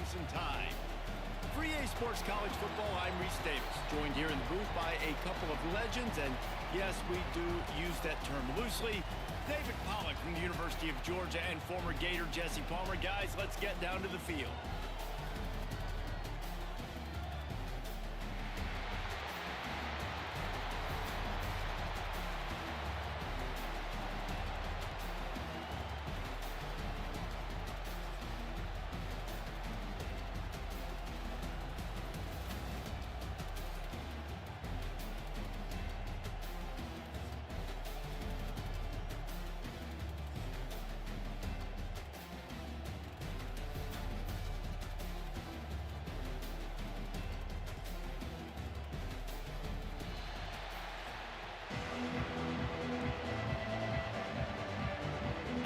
some time. For EA Sports College Football, I'm Reese Davis, joined here in the booth by a couple of legends, and yes, we do use that term loosely. David Pollack from the University of Georgia and former Gator Jesse Palmer. Guys, let's get down to the field.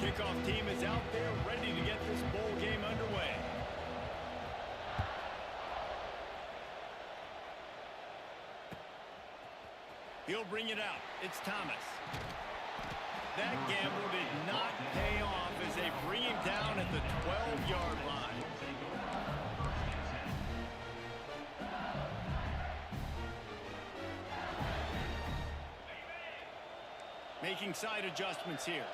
Kickoff team is out there ready to get this bowl game underway. He'll bring it out. It's Thomas. That gamble did not pay off as they bring him down at the 12-yard line. Making side adjustments here.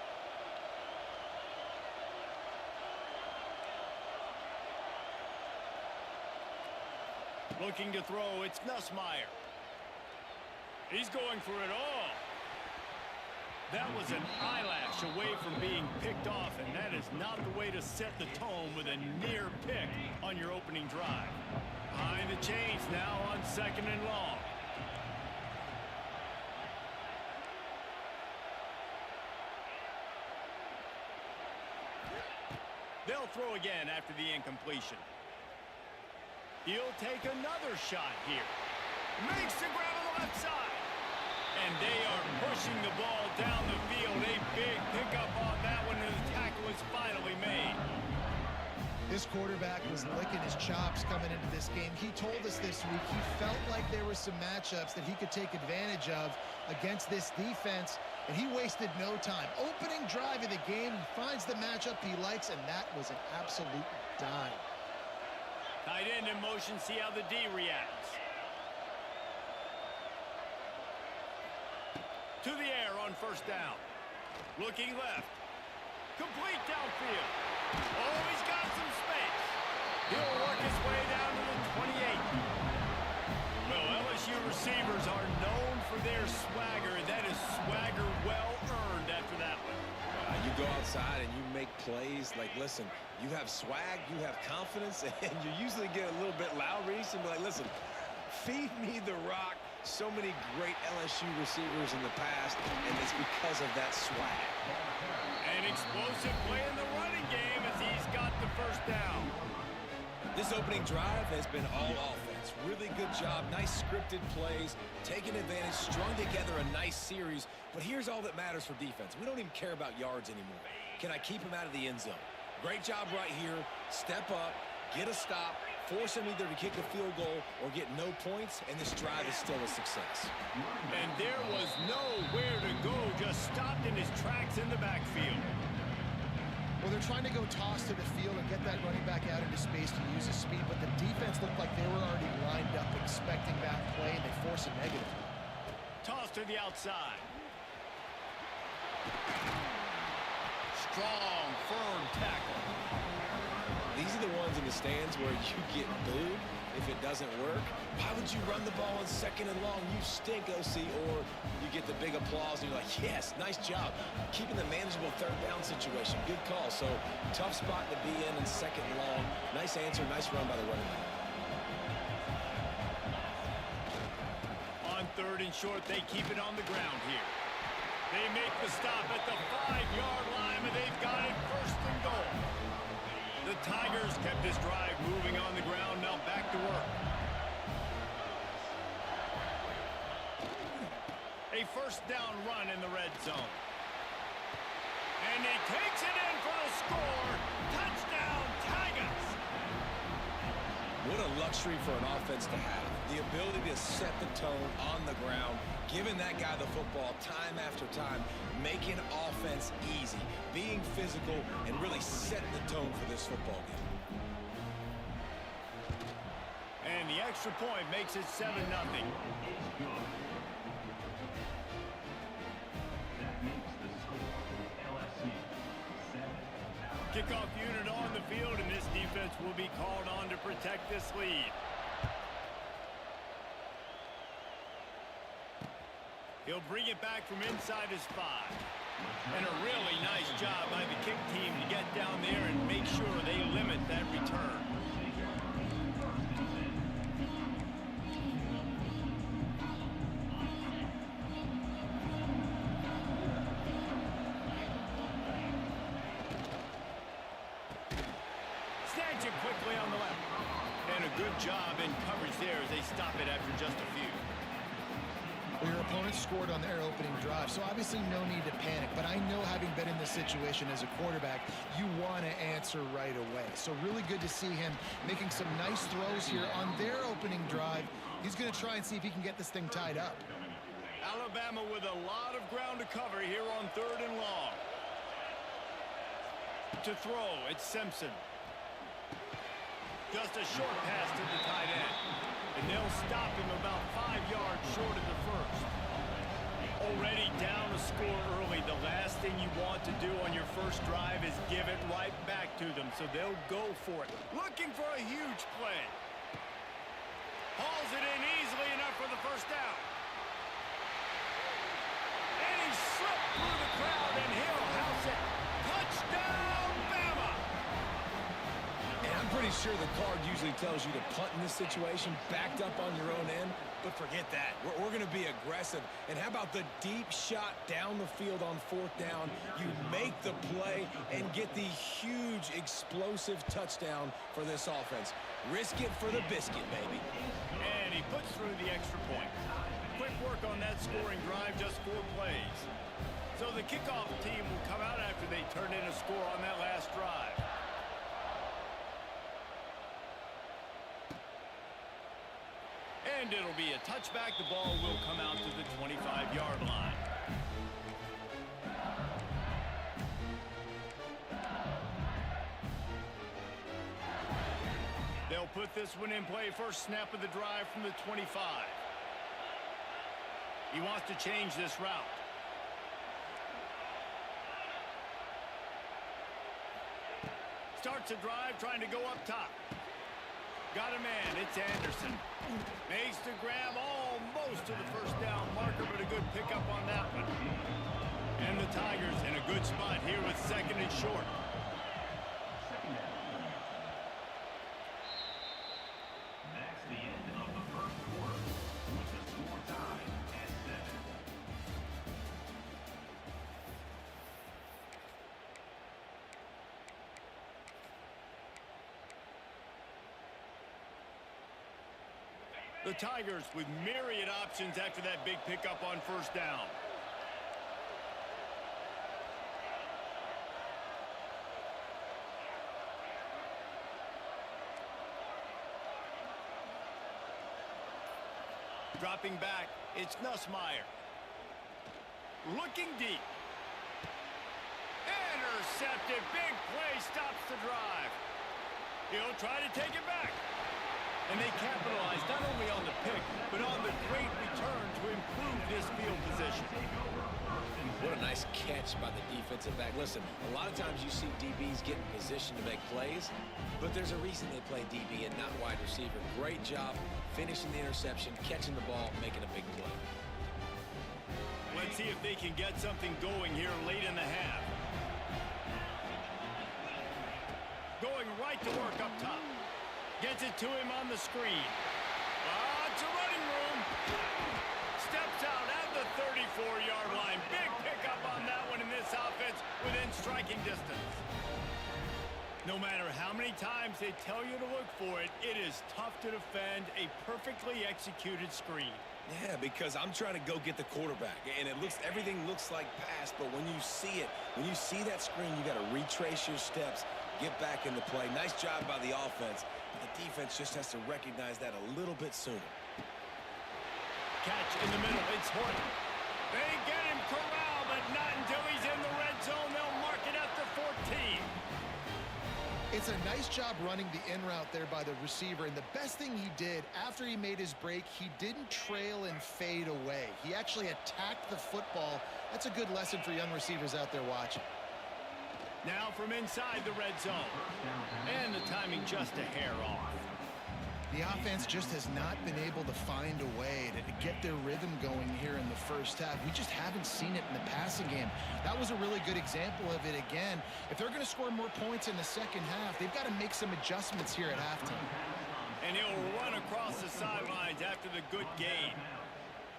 Looking to throw, it's Nussmeier. He's going for it all. That was an eyelash away from being picked off, and that is not the way to set the tone with a near pick on your opening drive. Behind the chains now on 2nd and long. They'll throw again after the incompletion. He'll take another shot here. Makes the grab on the left side. And they are pushing the ball down the field. A big pickup on that one, and the tackle is finally made. This quarterback was licking his chops coming into this game. He told us this week he felt like there were some matchups that he could take advantage of against this defense, and he wasted no time. Opening drive of the game, he finds the matchup he likes, and that was an absolute dime. Tight end in motion, see how the D reacts. To the air on 1st down. Looking left. Complete downfield. Oh, he's got some space. He'll work his way down to the 28. Well, LSU receivers are known for their swagger. That is swagger well earned after that one. You go outside and you make plays. Like, listen, you have swag, you have confidence, and you usually get a little bit loud, Reese, and be like, listen, feed me the rock. So many great LSU receivers in the past, and it's because of that swag. An explosive play in the running game as he's got the 1st down. This opening drive has been all offense. Really good job, nice scripted plays, taking advantage, strung together a nice series. But here's all that matters for defense. We don't even care about yards anymore. Can I keep him out of the end zone? Great job right here. Step up, get a stop, force him either to kick a field goal or get no points, and this drive is still a success. And there was nowhere to go, just stopped in his tracks in the backfield. Well, they're trying to go toss to the field and get that running back out into space to use his speed, but the defense looked like they were already lined up expecting that play, and they force a negative. Toss to the outside. Strong, firm tackle. These are the ones in the stands where you get booed if it doesn't work. Why would you run the ball on 2nd and long? You stink, OC. Or you get the big applause and you're like, yes, nice job. Keeping the manageable 3rd down situation. Good call. So tough spot to be in 2nd and long. Nice answer, nice run by the running back. On 3rd and short, they keep it on the ground here. They make the stop at the 5-yard line, and they've got it 1st and goal. The Tigers kept this drive moving on the ground, now back to work. A 1st down run in the red zone. And he takes it in for the score. Touchdown, Tigers! What a luxury for an offense to have. The ability to set the tone on the ground, giving that guy the football time after time, making offense easy, being physical, and really setting the tone for this football game. And the extra point makes it 7-0. Kickoff unit on the field, and this defense will be called on to protect this lead. He'll bring it back from inside his 5. And a really nice job by the kick team to get down there and make sure they limit that return. Snatch it quickly on the left. And a good job in coverage there as they stop it after just a few. Well, your opponent scored on their opening drive, so obviously no need to panic. But I know, having been in this situation as a quarterback, you want to answer right away. So really good to see him making some nice throws here on their opening drive. He's going to try and see if he can get this thing tied up. Alabama with a lot of ground to cover here on 3rd and long. To throw, it's Simpson. Just a short pass to the tight end. And they'll stop him about 5 yards short of the first. Already down a score early. The last thing you want to do on your first drive is give it right back to them. So they'll go for it. Looking for a huge play. Hauls it in easily enough for the first down. And he slipped through the crowd, and he'll house it. Touchdown, Bama! And I'm pretty sure the card usually tells you to punt in this situation, backed up on your own end, but forget that. We're going to be aggressive. And how about the deep shot down the field on 4th down? You make the play and get the huge explosive touchdown for this offense. Risk it for the biscuit, baby. And he puts through the extra point. Quick work on that scoring drive, just 4 plays. So the kickoff team will come out after they turn in a score on that last drive. And it'll be a touchback. The ball will come out to the 25-yard line. They'll put this one in play. First snap of the drive from the 25. He wants to change this route. Starts a drive trying to go up top. Got a man, it's Anderson. Makes the grab almost to the first down marker, but a good pickup on that one. And the Tigers in a good spot here with 2nd and short. That's the end of the first quarter with the score tied at 7. The Tigers with myriad options after that big pickup on first down. Dropping back, it's Nussmeier. Looking deep. Intercepted. Big play stops the drive. He'll try to take it back. And they capitalized not only on the pick, but on the great return to improve this field position. What a nice catch by the defensive back. Listen, a lot of times you see DBs get in position to make plays, but there's a reason they play DB and not wide receiver. Great job finishing the interception, catching the ball, making a big play. Let's see if they can get something going here late in the half. Going right to work up top. Gets it to him on the screen. It's a running room. Steps out at the 34-yard line. Big pickup on that one in this offense within striking distance. No matter how many times they tell you to look for it, it is tough to defend a perfectly executed screen. Yeah, because I'm trying to go get the quarterback, and everything looks like pass, but when you see it, when you see that screen, you got to retrace your steps, get back in the play. Nice job by the offense. The defense just has to recognize that a little bit sooner. Catch in the middle. It's Horton. They get him corralled, but not until he's in the red zone. They'll mark it at the 14. It's a nice job running the in route there by the receiver, and the best thing he did after he made his break, he didn't trail and fade away. He actually attacked the football. That's a good lesson for young receivers out there watching. Now from inside the red zone. And the timing just a hair off. The offense just has not been able to find a way to get their rhythm going here in the first half. We just haven't seen it in the passing game. That was a really good example of it again. If they're going to score more points in the second half, they've got to make some adjustments here at halftime. And he'll run across the sidelines after the good gain.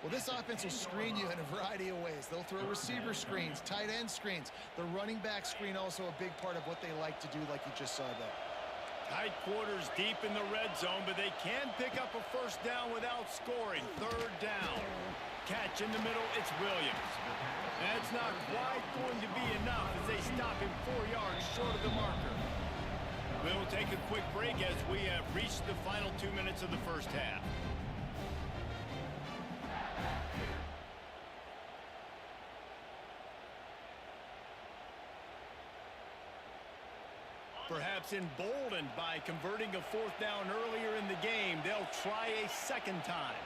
Well, this offense will screen you in a variety of ways. They'll throw receiver screens, tight end screens. The running back screen also a big part of what they like to do, like you just saw there. Tight quarters deep in the red zone, but they can pick up a first down without scoring. Third down. Catch in the middle, it's Williams. That's not quite going to be enough as they stop him 4 yards short of the marker. We'll take a quick break as we have reached the final 2 minutes of the first half. Perhaps emboldened by converting a fourth down earlier in the game, they'll try a second time.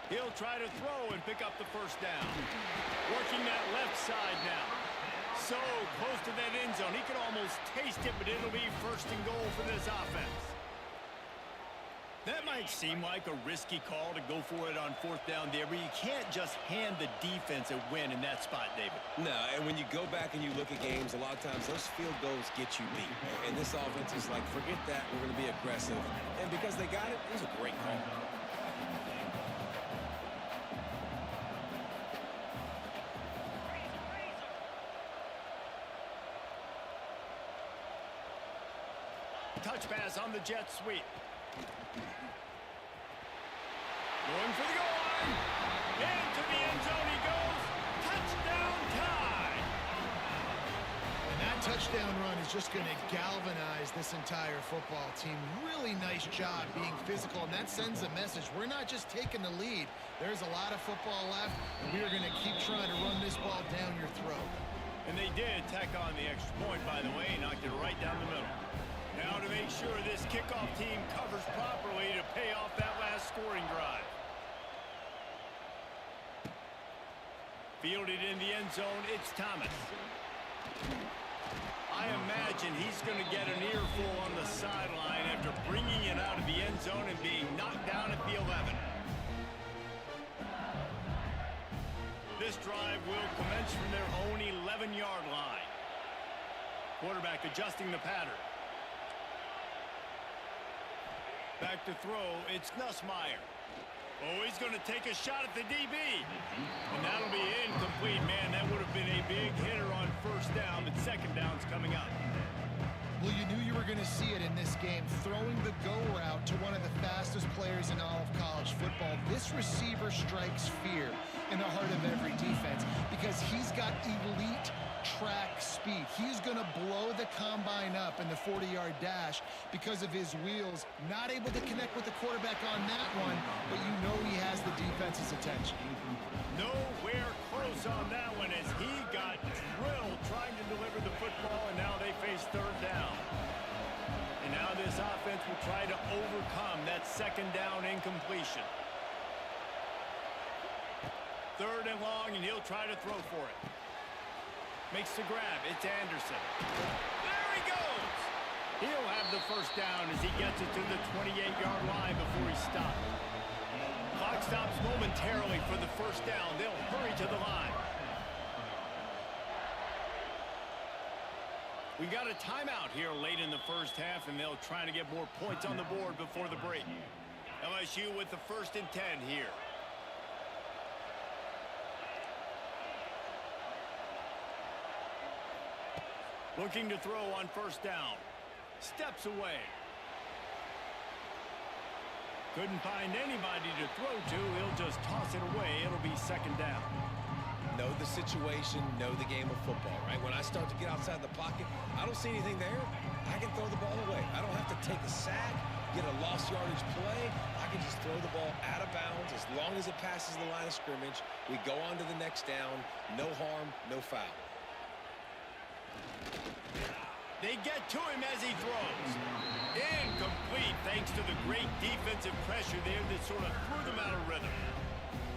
He'll try to throw and pick up the first down. Working that left side now. So close to that end zone. He can almost taste it, but it'll be first and goal for this offense. That might seem like a risky call to go for it on fourth down there, but you can't just hand the defense a win in that spot, David. No, and when you go back and you look at games, a lot of times those field goals get you beat. And this offense is like, forget that, we're going to be aggressive. And because they got it, it was a great call. Touch pass on the jet sweep. Going for the goal line. Into the end zone he goes. Touchdown tie. And that touchdown run is just going to galvanize this entire football team. Really nice job being physical, and that sends a message. We're not just taking the lead. There's a lot of football left, and we are going to keep trying to run this ball down your throat. And they did tack on the extra point, by the way, knocked it right down the middle. Now to make sure this kickoff team covers properly to pay off that last scoring drive. Fielded in the end zone, it's Thomas. I imagine he's going to get an earful on the sideline after bringing it out of the end zone and being knocked down at the 11. This drive will commence from their own 11-yard line. Quarterback adjusting the pattern. Back to throw, it's Nussmeier. Oh, he's going to take a shot at the DB. And that'll be incomplete, man. That would have been a big hitter on first down, but second down's coming up. Well, you knew you were going to see it in this game. Throwing the go route to one of the fastest players in all of college football. This receiver strikes fear in the heart of every defense because he's got elite track speed. He's going to blow the combine up in the 40-yard dash because of his wheels. Not able to connect with the quarterback on that one, but you know he has the defense's attention. Nowhere close on that one as he got drilled trying to deliver the football, and now they face third down. And now this offense will try to overcome that second down incompletion. Third and long, and he'll try to throw for it. Makes the grab. It's Anderson. There he goes. He'll have the first down as he gets it to the 28-yard line before he stopped. Clock stops momentarily for the first down. They'll hurry to the line. We got a timeout here late in the first half, and they'll try to get more points on the board before the break. LSU with the 1st and 10 here. Looking to throw on first down. Steps away. Couldn't find anybody to throw to. He'll just toss it away. It'll be second down. Know the situation, know the game of football, right? When I start to get outside the pocket, I don't see anything there. I can throw the ball away. I don't have to take a sack. get a lost yardage play, I can just throw the ball out of bounds as long as it passes the line of scrimmage. We go on to the next down. No harm, no foul. They get to him as he throws. Incomplete thanks to the great defensive pressure there that sort of threw them out of rhythm.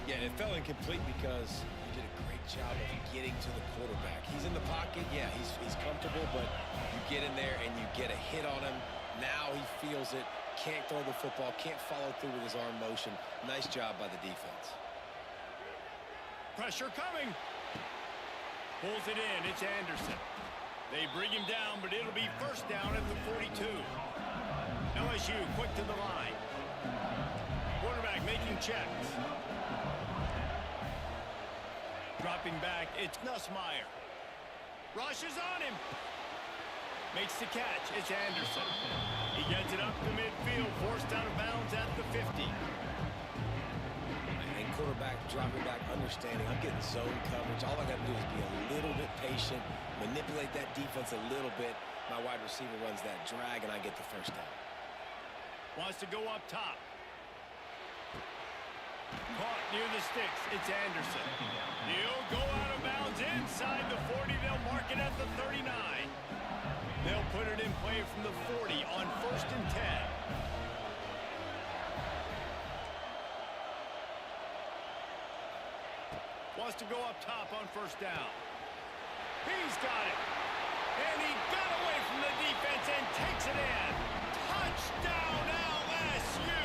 Yeah, it fell incomplete because he did a great job of getting to the quarterback. He's in the pocket. Yeah, he's comfortable, but you get in there and you get a hit on him. Now he feels it, can't throw the football, can't follow through with his arm motion. Nice job by the defense. Pressure coming. Pulls it in. It's Anderson. They bring him down, but it'll be first down at the 42. LSU quick to the line. Quarterback making checks. Dropping back, it's Nussmeier. Rushes on him. Makes the catch. It's Anderson. He gets it up to midfield, forced out of bounds at the 50. And quarterback dropping back, understanding I'm getting zone coverage. All I got to do is be a little bit patient, manipulate that defense a little bit. My wide receiver runs that drag, and I get the first down. Wants to go up top. Caught near the sticks. It's Anderson. He'll go out of bounds inside the 40. They'll mark it at the 39. They'll put it in play from the 40 on 1st and 10. Wants to go up top on 1st down. He's got it. And he got away from the defense and takes it in. Touchdown LSU!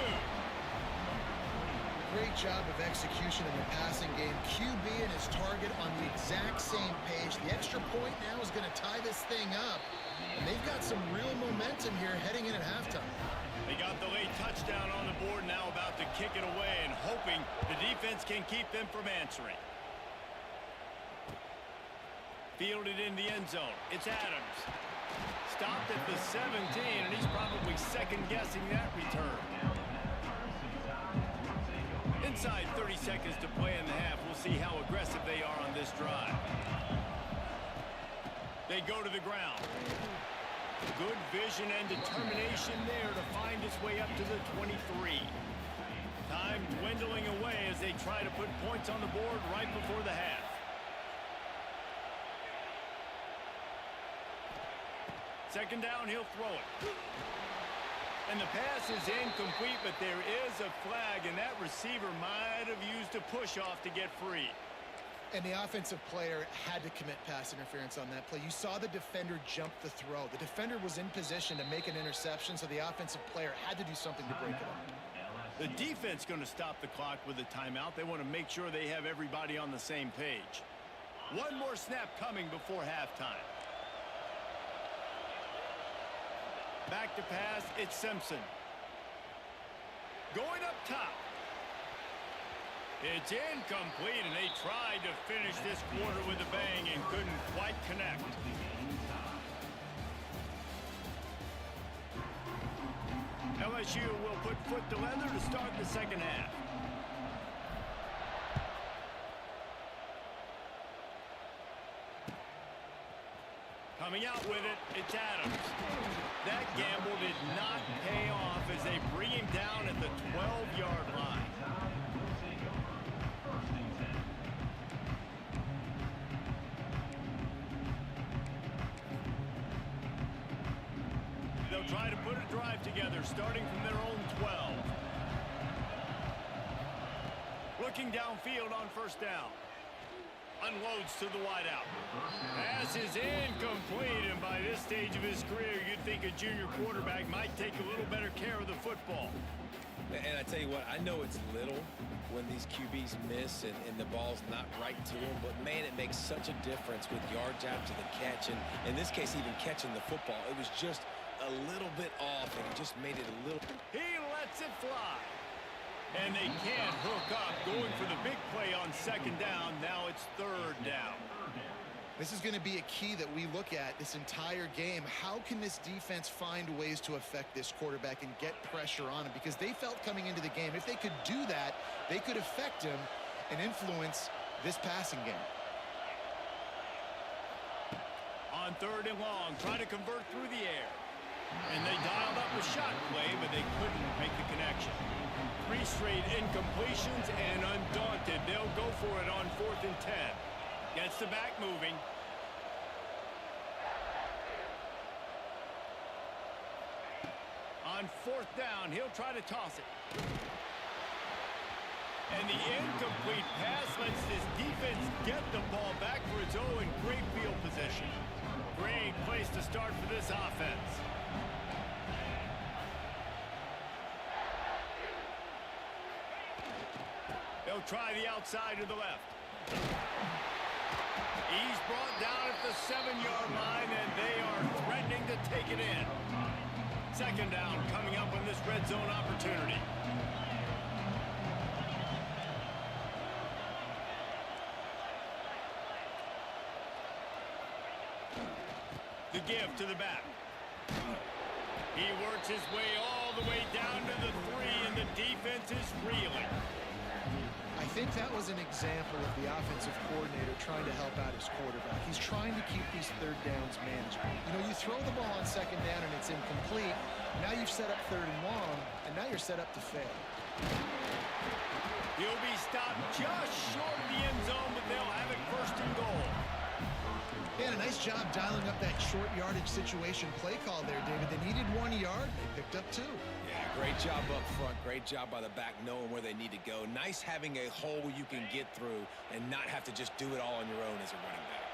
Great job of execution in the passing game. QB and his target on the exact same page. The extra point now is going to tie this thing up. And they've got some real momentum here heading in at halftime. They got the late touchdown on the board, now about to kick it away and hoping the defense can keep them from answering. Fielded in the end zone. It's Adams. Stopped at the 17, and he's probably second-guessing that return. Inside 30 seconds to play in the half. We'll see how aggressive they are on this drive. They go to the ground. Good vision and determination there to find its way up to the 23. Time dwindling away as they try to put points on the board right before the half. Second down, he'll throw it. And the pass is incomplete, but there is a flag, and that receiver might have used a push-off to get free. And the offensive player had to commit pass interference on that play. You saw the defender jump the throw. The defender was in position to make an interception, so the offensive player had to do something to break it up. The defense going to stop the clock with a timeout. They want to make sure they have everybody on the same page. One more snap coming before halftime. Back to pass, it's Simpson. Going up top. It's incomplete, and they tried to finish this quarter with a bang and couldn't quite connect. LSU will put foot to leather to start the second half. Coming out with it, it's Adams. That gamble did not pay off as they bring him down at the 12-yard line. They'll try to put a drive together, starting from their own 12. Looking downfield on first down. Unloads to the wideout. Pass is incomplete, and by this stage of his career, you'd think a junior quarterback might take a little better care of the football. And I tell you what, I know it's little when these QBs miss and the ball's not right to them, but man, it makes such a difference with yards after the catch, and in this case, even catching the football. It was just a little bit off, and it just made it a little... He lets it fly. And they can't hook up, going for the big play on second down. Now it's third down. This is going to be a key that we look at this entire game. How can this defense find ways to affect this quarterback and get pressure on him? Because they felt coming into the game, if they could do that, they could affect him and influence this passing game. On third and long, try to convert through the air. And they dialed up a shot play, but they couldn't make the connection. 3 straight incompletions, and undaunted, they'll go for it on 4th and 10. Gets the back moving. On 4th down, he'll try to toss it. And the incomplete pass lets this defense get the ball back for its own. Great field position. Great place to start for this offense. They'll try the outside to the left. He's brought down at the 7-yard line, and they are threatening to take it in. 2nd down coming up on this red zone opportunity. The give to the back. He works his way all the way down to the 3, and the defense is reeling. I think that was an example of the offensive coordinator trying to help out his quarterback. He's trying to keep these 3rd downs manageable. You know, you throw the ball on 2nd down and it's incomplete. Now you've set up 3rd and long, and now you're set up to fail. He'll be stopped just short of the end zone, but they'll have it 1st and goal. Yeah, a nice job dialing up that short yardage situation play call there, David. They needed 1 yard. They picked up 2. Yeah, great job up front. Great job by the back knowing where they need to go. Nice having a hole you can get through and not have to just do it all on your own as a running back.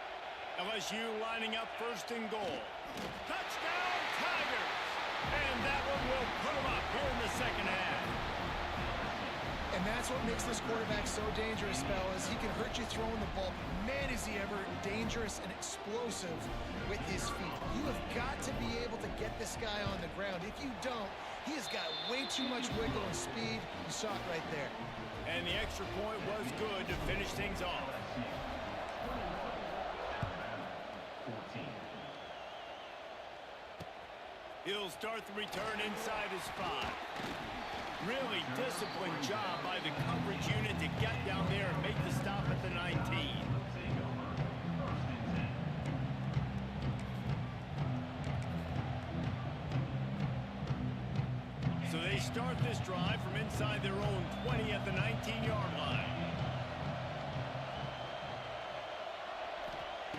LSU lining up 1st and goal. Touchdown, Tigers! And that one will put them up here in the 2nd half. And that's what makes this quarterback so dangerous, fellas. He can hurt you throwing the ball. Man, is he ever dangerous and explosive with his feet. You have got to be able to get this guy on the ground. If you don't, he has got way too much wiggle and speed. You saw it right there. And the extra point was good to finish things off. He'll start the return inside his 5. Really disciplined job by the coverage unit to get down there and make the stop at the 19. So they start this drive from inside their own 20 at the 19-yard line.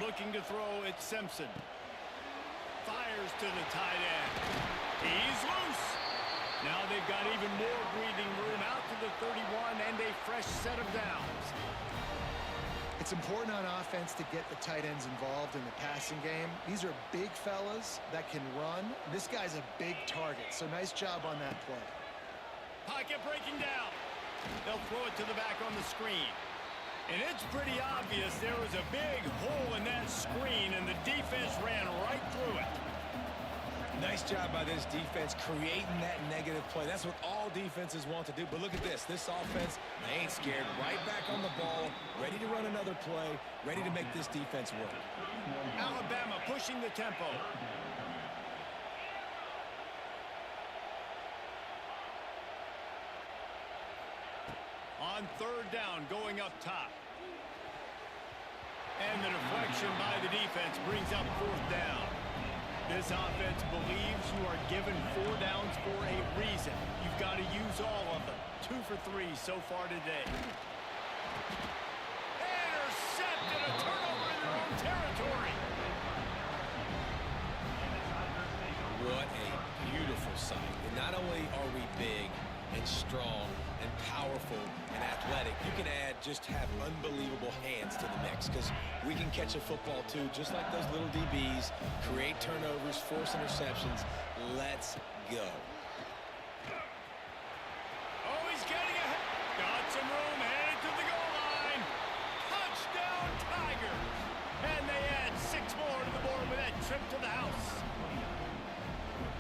Looking to throw, it's Simpson. Fires to the tight end. He's loose. Now they've got even more breathing room out to the 31 and a fresh set of downs. It's important on offense to get the tight ends involved in the passing game. These are big fellas that can run. This guy's a big target, so nice job on that play. Pocket breaking down. They'll throw it to the back on the screen. And it's pretty obvious there was a big hole in that screen, and the defense ran right through it. Nice job by this defense creating that negative play. That's what all defenses want to do. But look at this. This offense, they ain't scared. Right back on the ball, ready to run another play, ready to make this defense work. Alabama pushing the tempo. On 3rd down, going up top. And the deflection by the defense brings up 4th down. This offense believes you are given 4 downs for a reason. You've got to use all of them. 2 for 3 so far today. Intercepted, a turnover in their own territory. What a beautiful sight. And not only are we big and strong and powerful and athletic, you can add just have unbelievable hands to the mix, because we can catch a football too, just like those little DBs, create turnovers, force interceptions. Let's go. Oh, he's getting ahead. Got some room, headed to the goal line. Touchdown, Tigers. And they add 6 more to the board with that trip to the house.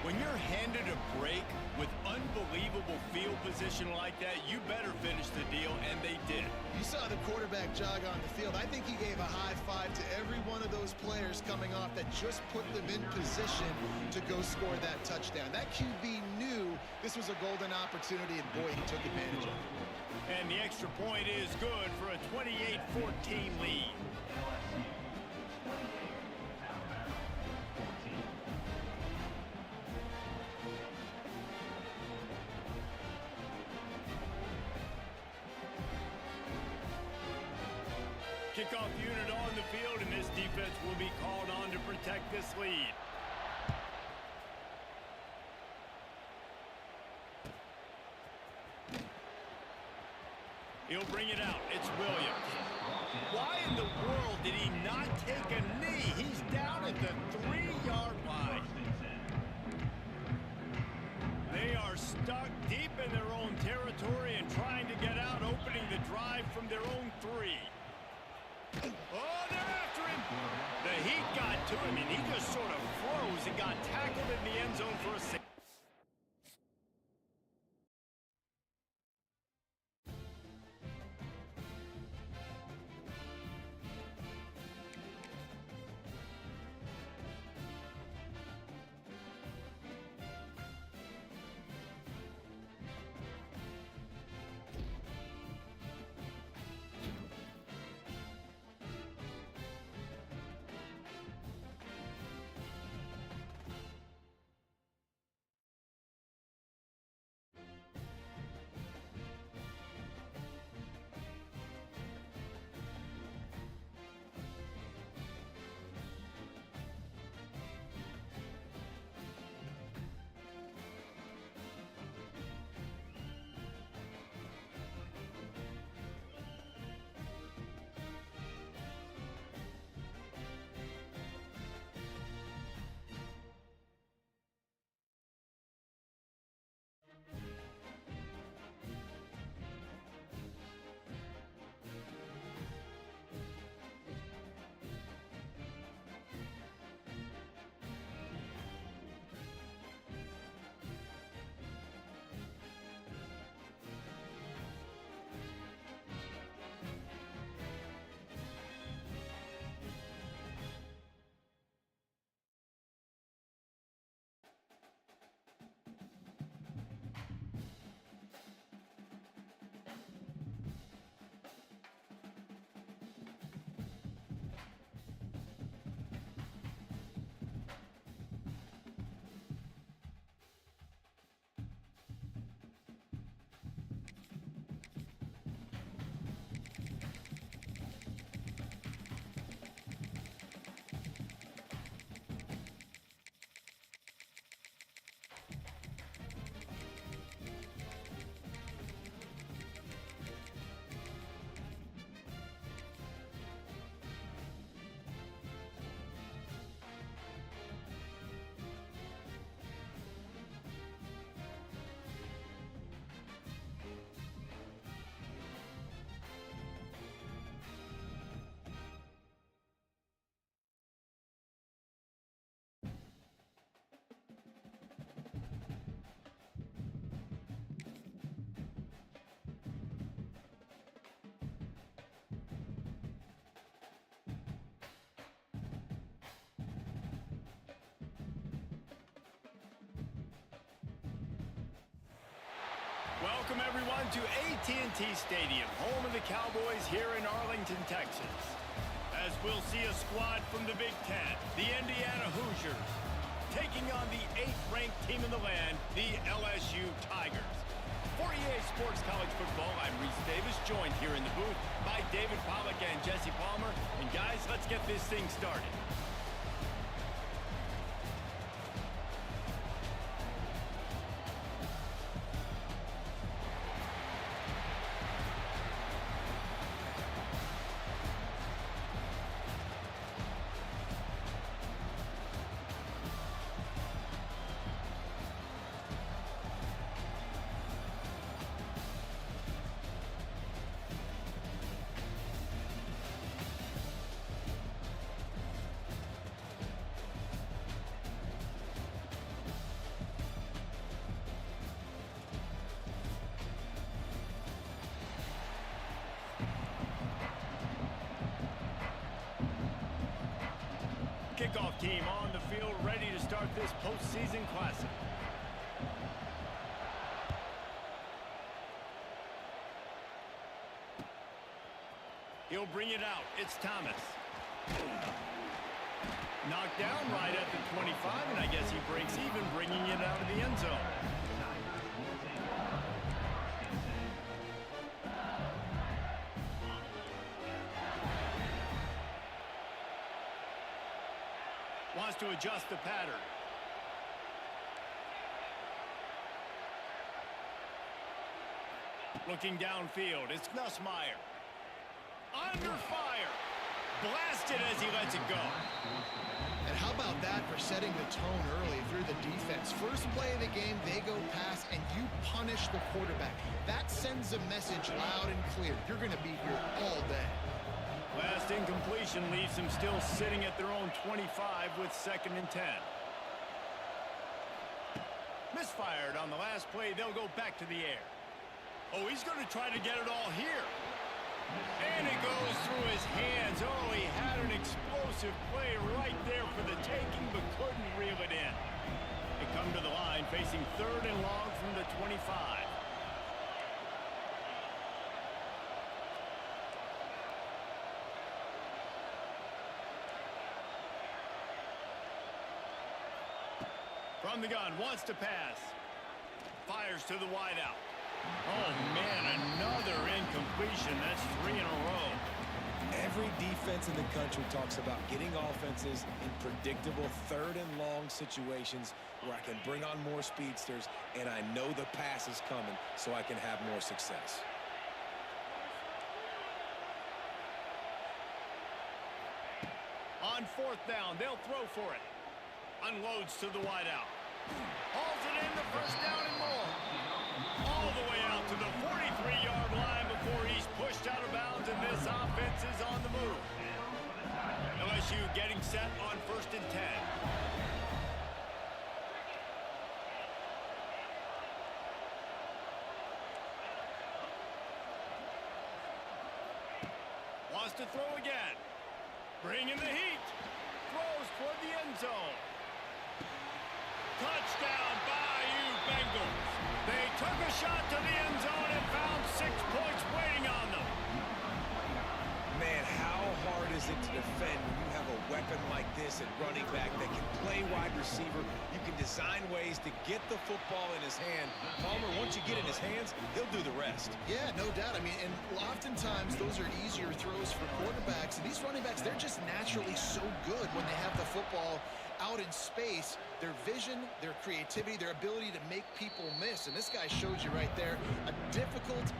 When you're handed a break with unbelievable field position like that, you better finish the deal, and they did. You saw the quarterback jog on the field. I think he gave a high five to every one of those players coming off that just put them in position to go score that touchdown. That QB knew this was a golden opportunity, and boy, he took advantage of it. And the extra point is good for a 28-14 lead. Kickoff unit on the field, and this defense will be called on to protect this lead. He'll bring it out. It's Williams. Why in the world did he not take a knee? He's down at the 3-yard line. They are stuck deep in their own territory and trying to get out, opening the drive from their own 3. Oh, they're after him. The heat got to him, and he just sort of froze and got tackled in the end zone for a save. Welcome, everyone, to AT&T Stadium, home of the Cowboys here in Arlington, Texas. As we'll see a squad from the Big Ten, the Indiana Hoosiers, taking on the 8th-ranked team in the land, the LSU Tigers. For EA Sports College Football, I'm Reese Davis, joined here in the booth by David Pollack and Jesse Palmer. And guys, let's get this thing started. Kickoff team on the field, ready to start this postseason classic. He'll bring it out. It's Thomas. Knocked down right at the 25, and I guess he breaks even, bringing it out of the end zone. Wants to adjust the pattern. Looking downfield, it's Nussmeier. Under fire. Blasted as he lets it go. And how about that for setting the tone early if you're the defense? First play of the game, they go pass, and you punish the quarterback. That sends a message loud and clear. You're going to be here all day. Last incompletion leaves them still sitting at their own 25 with 2nd and 10. Misfired on the last play. They'll go back to the air. Oh, he's going to try to get it all here. And it goes through his hands. Oh, he had an explosive play right there for the taking, but couldn't reel it in. They come to the line facing 3rd and long from the 25. From the gun, wants to pass. Fires to the wideout. Oh, man, another incompletion. That's 3 in a row. Every defense in the country talks about getting offenses in predictable 3rd and long situations where I can bring on more speedsters and I know the pass is coming so I can have more success. On 4th down, they'll throw for it. Unloads to the wideout. Hauls it in, the 1st down and more. All the way out to the 43-yard line before he's pushed out of bounds, and this offense is on the move. LSU getting set on 1st and 10. Wants to throw again. Bringing the heat. Throws toward the end zone. Touchdown, Bayou Bengals. They took a shot to the end zone and found 6 points waiting on them. Man, how hard is it to defend when you have a weapon like this at running back that can play wide receiver? You can design ways to get the football in his hand. Palmer, once you get in his hands, he'll do the rest. Yeah, no doubt. I mean, and oftentimes those are easier throws for quarterbacks. And these running backs, they're just naturally so good when they have the football out in space. Their vision, their creativity, their ability to make people miss. And this guy shows you right there a difficult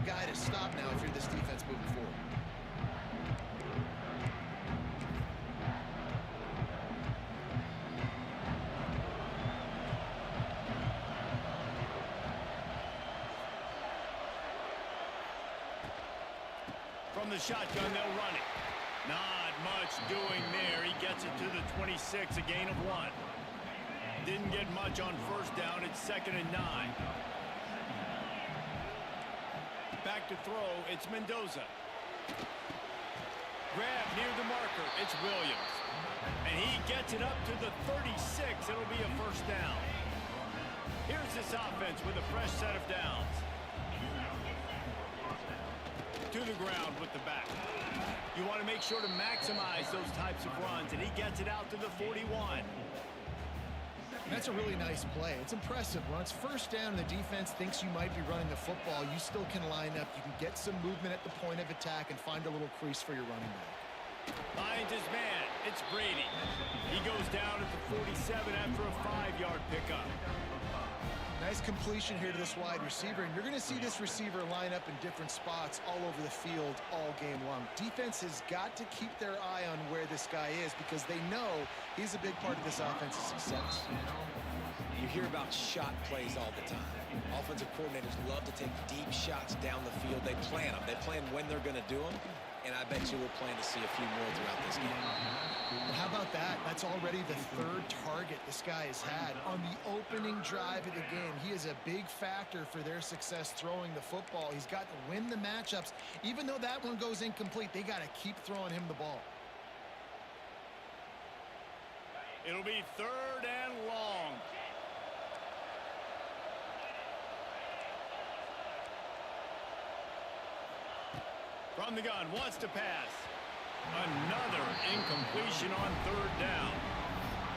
guy to stop now if you're this defense moving forward. From the shotgun, they'll run it. Not much doing there. He gets it to the 26, a gain of 1. Didn't get much on 1st down. It's 2nd and 9. Back to throw. It's Mendoza. Grab near the marker. It's Williams. And he gets it up to the 36. It'll be a 1st down. Here's this offense with a fresh set of downs. To the ground with the back. You want to make sure to maximize those types of runs, and he gets it out to the 41. That's a really nice play. It's impressive. When it's 1st down and the defense thinks you might be running the football, you still can line up. You can get some movement at the point of attack and find a little crease for your running back. Finds his man. It's Brady. He goes down at the 47 after a 5-yard pickup. Nice completion here to this wide receiver, and you're going to see this receiver line up in different spots all over the field all game long. Defense has got to keep their eye on where this guy is because they know he's a big part of this offense's success. You hear about shot plays all the time. Offensive coordinators love to take deep shots down the field. They plan them. They plan when they're going to do them, and I bet you we'll plan to see a few more throughout this game. And how about that? That's already the 3rd target this guy has had on the opening drive of the game. He is a big factor for their success throwing the football. He's got to win the matchups. Even though that one goes incomplete, they got to keep throwing him the ball. It'll be 3rd and long. From the gun, wants to pass. Another incompletion on 3rd down.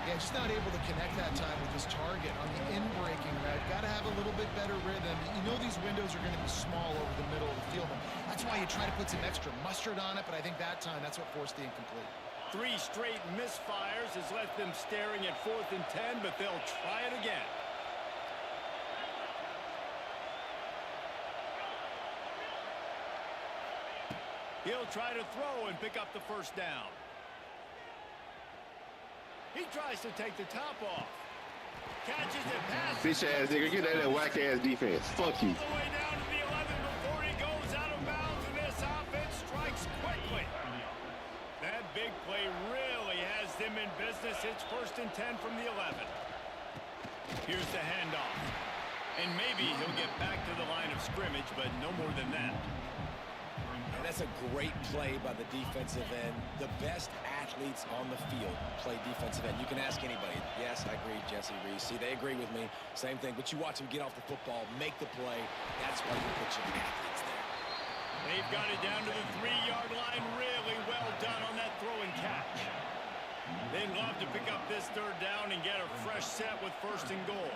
Yeah, just not able to connect that time with his target on the in-breaking route. Got to have a little bit better rhythm. You know these windows are going to be small over the middle of the field. That's why you try to put some extra mustard on it, but I think that time that's what forced the incomplete. 3 straight misfires has left them staring at 4th and 10, but they'll try it again. He'll try to throw and pick up the first down. He tries to take the top off. Catches it, passes. Bitch ass nigga, get that whack ass defense. Fuck you. All the way down to the 11 before he goes out of bounds, and this offense strikes quickly. That big play really has them in business. It's 1st and 10 from the 11. Here's the handoff. And maybe he'll get back to the line of scrimmage, but no more than that. And that's a great play by the defensive end. The best athletes on the field play defensive end. You can ask anybody. Yes, I agree, Jesse Reese. See, they agree with me. Same thing. But you watch them get off the football, make the play. That's why you put your athletes there. They've got it down to the 3-yard line. Really well done on that throw and catch. They'd love to pick up this 3rd down and get a fresh set with 1st and goal.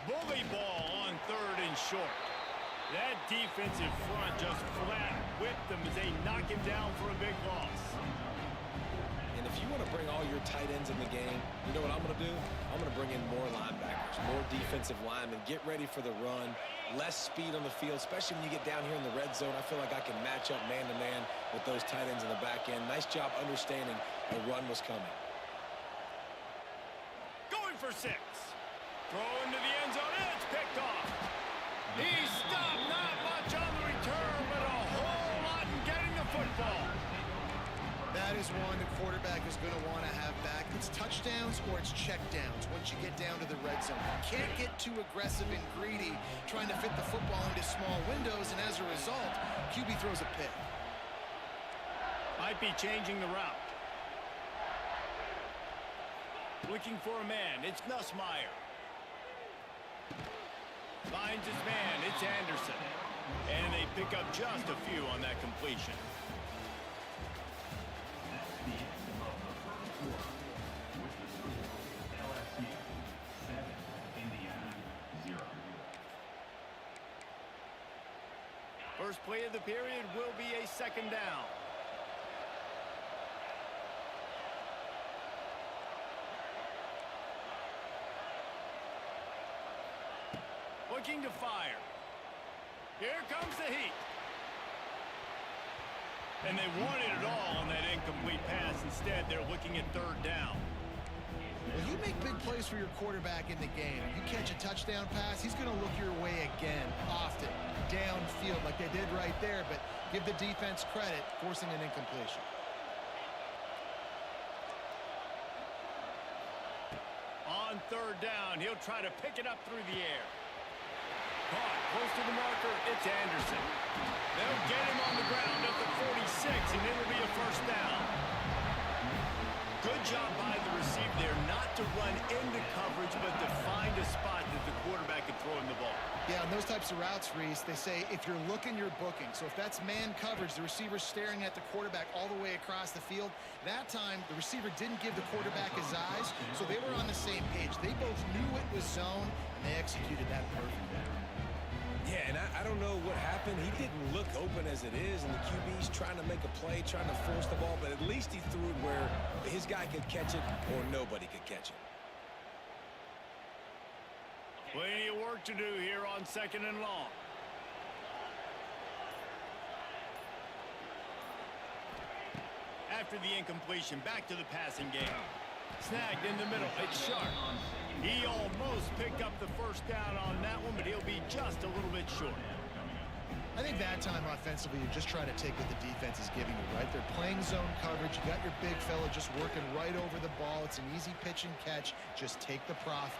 Bully ball on 3rd and short. That defensive front just flat whipped them as they knock him down for a big loss. And if you want to bring all your tight ends in the game, you know what I'm going to do? I'm going to bring in more linebackers, more defensive linemen, get ready for the run, less speed on the field, especially when you get down here in the red zone. I feel like I can match up man-to-man with those tight ends in the back end. Nice job understanding a run was coming. Going for 6. Throw into the end zone, and it's picked off. He stopped, not much on the return, but a whole lot in getting the football. That is one the quarterback is going to want to have back. It's touchdowns or it's checkdowns once you get down to the red zone. You can't get too aggressive and greedy trying to fit the football into small windows, and as a result, QB throws a pick. Might be changing the route. Looking for a man. It's Nussmeier. Finds his man. It's Anderson. And they pick up just a few on that completion. That's the end of the first quarter, with the score LSU 7, Indiana 0. First play of the period will be a 2nd down. Looking to fire. Here comes the heat. And they wanted it all on that incomplete pass. Instead, they're looking at 3rd down. Well, you make big plays for your quarterback in the game. You catch a touchdown pass, he's going to look your way again, often, downfield like they did right there, but give the defense credit, forcing an incompletion. On 3rd down, he'll try to pick it up through the air. Caught close to the marker, it's Anderson. They'll get him on the ground at the 46, and it'll be a 1st down. Good job by the receiver there, not to run into coverage, but to find a spot that the quarterback could throw him the ball. Yeah, on those types of routes, Reese, they say if you're looking, you're booking. So if that's man coverage, the receiver's staring at the quarterback all the way across the field. That time, the receiver didn't give the quarterback his eyes, so they were on the same page. They both knew it was zone, and they executed that perfectly. Yeah, and I don't know what happened. He didn't look open as it is, and the QB's trying to make a play, trying to force the ball, but at least he threw it where his guy could catch it or nobody could catch it. Plenty of work to do here on 2nd and long. After the incompletion, back to the passing game. Snagged in the middle. It's Sharp. He almost picked up the 1st down on that one, but he'll be just a little bit short. I think that time offensively, you're just trying to take what the defense is giving you, right? They're playing zone coverage. You got your big fella just working right over the ball. It's an easy pitch and catch. Just take the profit.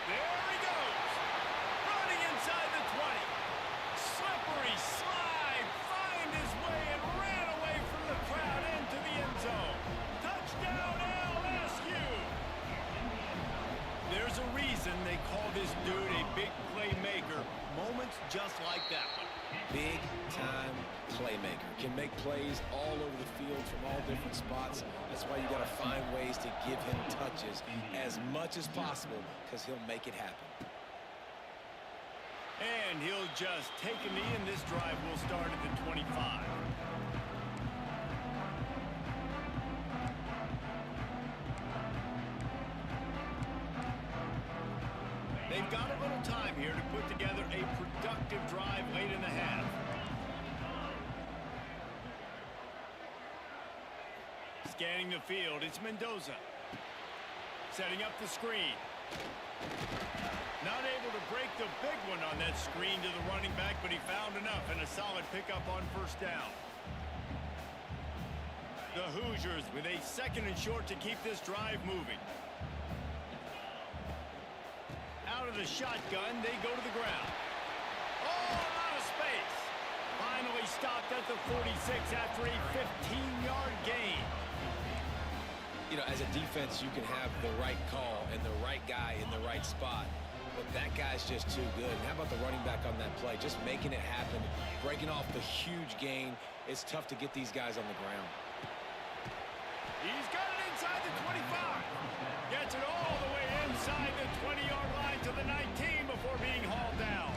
There he goes. Running inside the 20. Slippery slide. Find his way and ran away from the crowd into the end zone. Touchdown LSU. There's a reason they call this dude a big playmaker. Moments just like that one. Big-time playmaker. Can make plays all over the field from all different spots. That's why you got to find ways to give him touches as much as possible, because he'll make it happen. And he'll just take a knee, and this drive will start at the 25. They've got a little time here to put together a productive drive late in the half. Scanning the field, it's Mendoza. Setting up the screen. Not able to break the big one on that screen to the running back, but he found enough and a solid pickup on first down. The Hoosiers with a 2nd and short to keep this drive moving. Out of the shotgun, they go to the ground. Oh, a lot of space. Finally stopped at the 46 after a 15-yard gain. You know, as a defense, you can have the right call and the right guy in the right spot, but that guy's just too good. And how about the running back on that play? Just making it happen, breaking off the huge gain. It's tough to get these guys on the ground. He's got it inside the 25. Gets it all the way inside the 20-yard line to the 19 before being hauled down.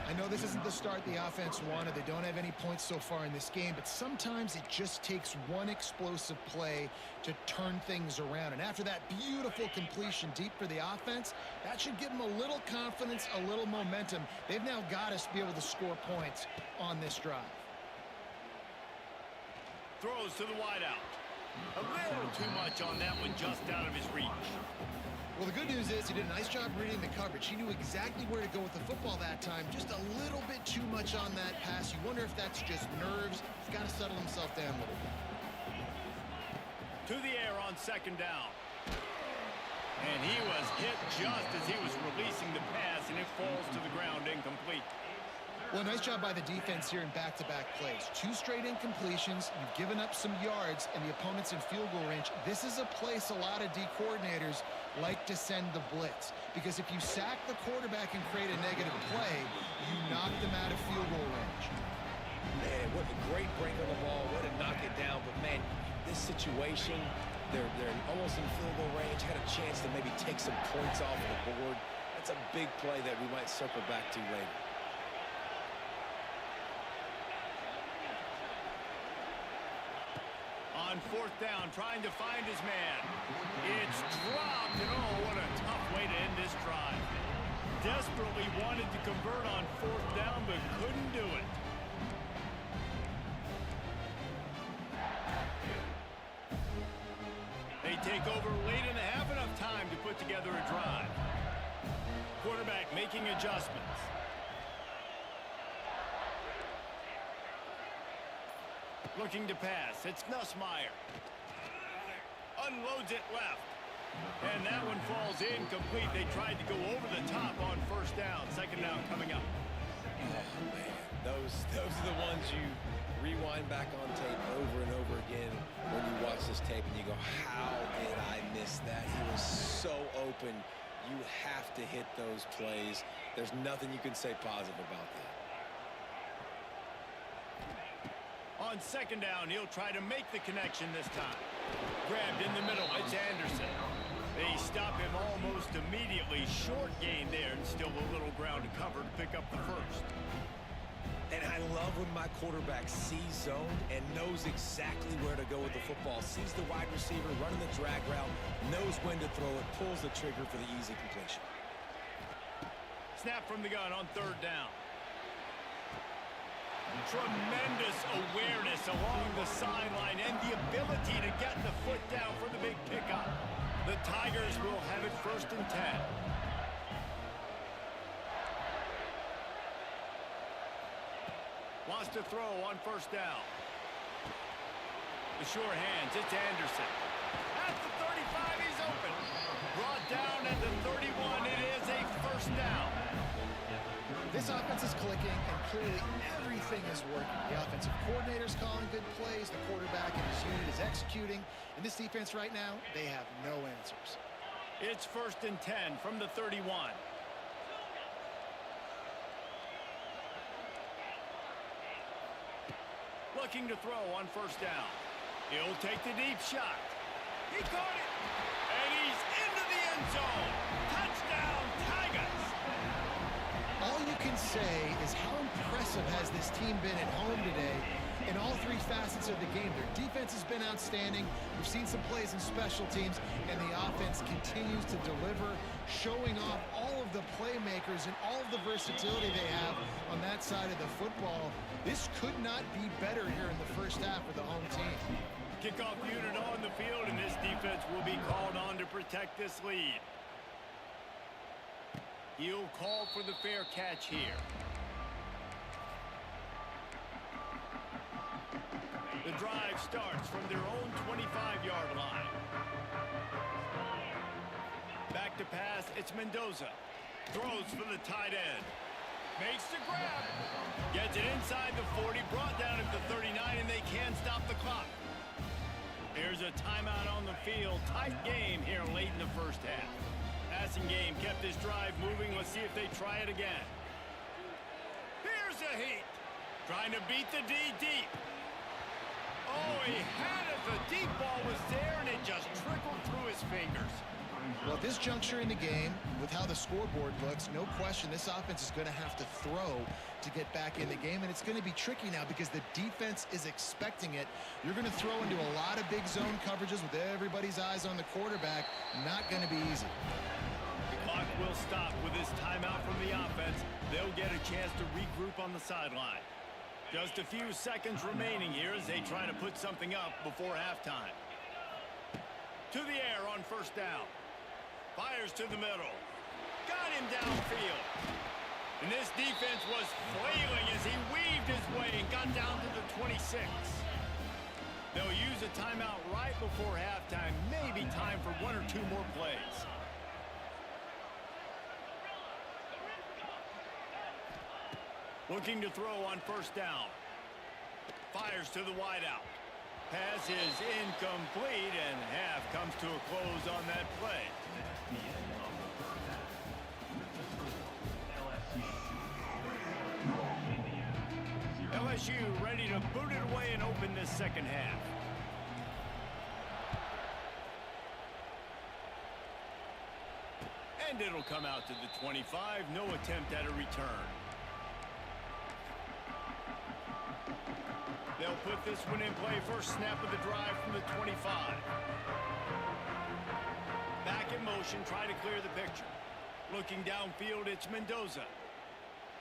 I know this isn't the start the offense wanted. They don't have any points so far in this game, but sometimes it just takes one explosive play to turn things around. And after that beautiful completion deep for the offense, that should give them a little confidence, a little momentum. They've now got us to be able to score points on this drive. Throws to the wideout. A little too much on that one, just out of his reach. Well, the good news is he did a nice job reading the coverage. He knew exactly where to go with the football that time. Just a little bit too much on that pass. You wonder if that's just nerves. He's got to settle himself down a little bit. To the air on 2nd down. And he was hit just as he was releasing the pass, and it falls to the ground incomplete. Well, nice job by the defense here in back-to-back plays. 2 straight incompletions. You've given up some yards, and the opponent's in field goal range. This is a place a lot of D coordinators like to send the blitz, because if you sack the quarterback and create a negative play, you knock them out of field goal range. Man, what a great break on the ball. Way to knock it down. But, man, this situation, they're almost in field goal range, had a chance to maybe take some points off of the board. That's a big play that we might circle back to later. On 4th down, trying to find his man. It's dropped, and oh, what a tough way to end this drive. Desperately wanted to convert on 4th down, but couldn't do it. They take over late in the half, enough time to put together a drive. Quarterback making adjustments. Looking to pass. It's Nussmeier. Unloads it left. And that one falls incomplete. They tried to go over the top on 1st down. 2nd down coming up. Oh, man. Those are the ones you rewind back on tape over and over again when you watch this tape and you go, how did I miss that? He was so open. You have to hit those plays. There's nothing you can say positive about that. On 2nd down, he'll try to make the connection this time. Grabbed in the middle, it's Anderson. They stop him almost immediately. Short gain there, and still a little ground to cover to pick up the 1st. And I love when my quarterback sees zoned and knows exactly where to go with the football. Sees the wide receiver running the drag route, knows when to throw it, pulls the trigger for the easy completion. Snap from the gun on 3rd down. Tremendous awareness along the sideline and the ability to get the foot down for the big pickup. The Tigers will have it 1st and 10. Wants to throw on 1st down. The sure hands, it's Anderson. At the 35, he's open. Brought down at the 31, it is a 1st down. This offense is clicking, and clearly everything is working. The offensive coordinator's calling good plays. The quarterback and his unit is executing. And this defense right now, they have no answers. It's 1st and 10 from the 31. Looking to throw on 1st down. He'll take the deep shot. He caught it. And he's into the end zone. Touchdown, Tigers. All you can say is how impressive has this team been at home today. in all three facets of the game. Their defense has been outstanding. We've seen some plays in special teams, and the offense continues to deliver, showing off all of the playmakers and all of the versatility they have on that side of the football. This could not be better here in the first half for the home team. Kickoff unit on the field, and this defense will be called on to protect this lead. He'll call for the fair catch here. The drive starts from their own 25-yard line. Back to pass, it's Mendoza. Throws for the tight end. Makes the grab. Gets it inside the 40, brought down at the 39, and they can stop the clock. Here's a timeout on the field. Tight game here late in the first half. Passing game kept this drive moving. Let's see if they try it again. Here's a heat. Trying to beat the D deep. Oh, he had it. The deep ball was there, and it just trickled through his fingers. Well, at this juncture in the game, with how the scoreboard looks, no question this offense is going to have to throw to get back in the game, and it's going to be tricky now because the defense is expecting it. You're going to throw into a lot of big zone coverages with everybody's eyes on the quarterback. Not going to be easy. The clock will stop with this timeout from the offense. They'll get a chance to regroup on the sideline. Just a few seconds remaining here as they try to put something up before halftime. To the air on first down. Fires to the middle. Got him downfield. And this defense was flailing as he weaved his way and got down to the 26. They'll use a timeout right before halftime. Maybe time for one or two more plays. Looking to throw on first down. Fires to the wideout. Pass is incomplete, and half comes to a close on that play. That's the end of the first half. LSU, LSU ready to boot it away and open this second half. And it'll come out to the 25. No attempt at a return. They'll put this one in play. First snap of the drive from the 25. Back in motion, try to clear the picture. Looking downfield, it's Mendoza.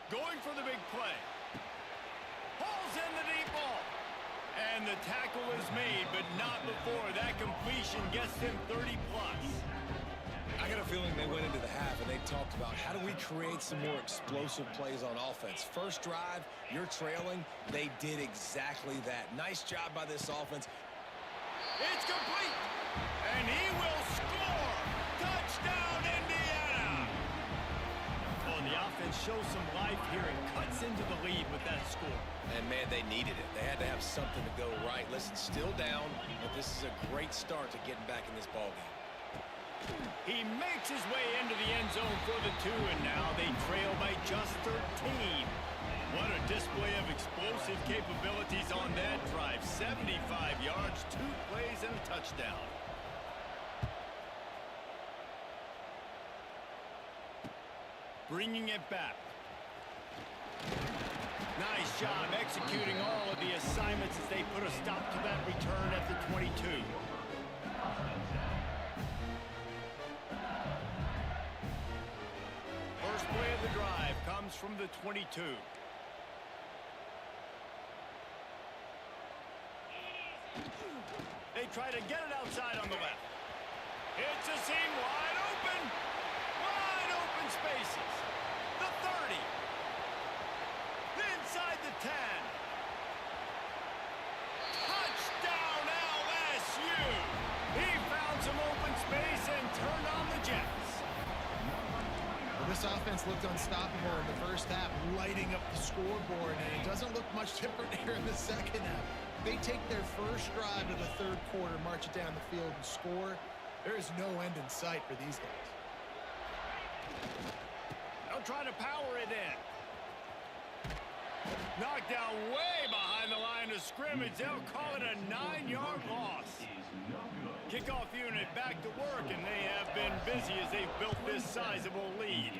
Going for the big play. Hauls in the deep ball. And the tackle is made, but not before. That completion gets them 30+. I got a feeling they went into the half and they talked about how do we create some more explosive plays on offense. First drive, you're trailing. They did exactly that. Nice job by this offense. It's complete. And he will score. Touchdown, Indiana. Well, the offense shows some life here and cuts into the lead with that score. And, man, they needed it. They had to have something to go right. Listen, still down, but this is a great start to getting back in this ballgame. He makes his way into the end zone for the 2, and now they trail by just 13. What a display of explosive capabilities on that drive. 75 yards, 2 plays, and a touchdown. Bringing it back. Nice job executing all of the assignments as they put a stop to that return at the 22. First play of the drive comes from the 22. They try to get it outside on the left. It's a seam wide open. Wide open spaces. The 30. Inside the 10. Touchdown LSU. He found some open space and turned on the Jets. Well, this offense looked unstoppable in the first half, lighting up the scoreboard, and it doesn't look much different here in the second half. They take their first drive of the third quarter, march it down the field, and score. There is no end in sight for these guys. They'll try to power it in. Knocked down way behind the line of scrimmage. They'll call it a 9-yard loss. Kickoff unit back to work, and they have been busy as they've built this sizable lead.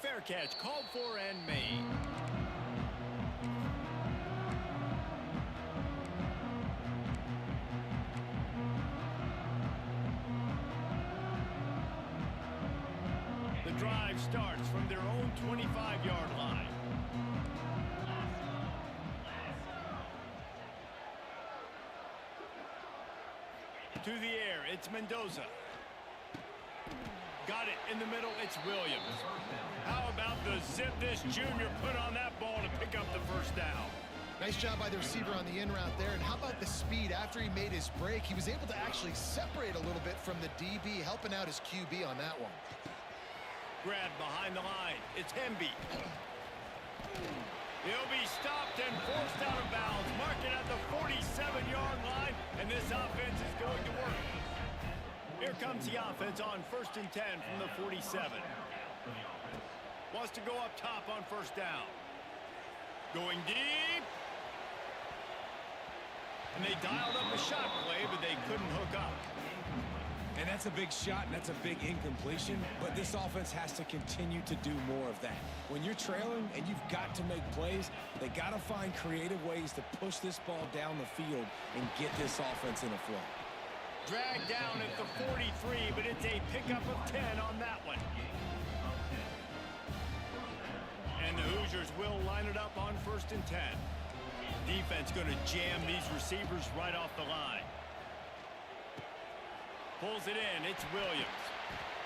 Fair catch called for and made. drive starts from their own 25-yard line. To the air, it's Mendoza. Got it in the middle, it's Williams. How about the zip this junior put on that ball to pick up the first down? Nice job by the receiver on the in route there. And how about the speed after he made his break? He was able to actually separate a little bit from the DB, helping out his QB on that one. Grab behind the line. It's Hemby. He'll be stopped and forced out of bounds. Mark it at the 47-yard line, and this offense is going to work. Here comes the offense on 1st and 10 from the 47. Wants to go up top on first down. Going deep. And they dialed up a shot play, but they couldn't hook up. And that's a big shot, and that's a big incompletion, but this offense has to continue to do more of that. When you're trailing and you've got to make plays, they got to find creative ways to push this ball down the field and get this offense in a flow. Dragged down at the 43, but it's a pickup of 10 on that one. And the Hoosiers will line it up on 1st and 10. Defense going to jam these receivers right off the line. Pulls it in. It's Williams.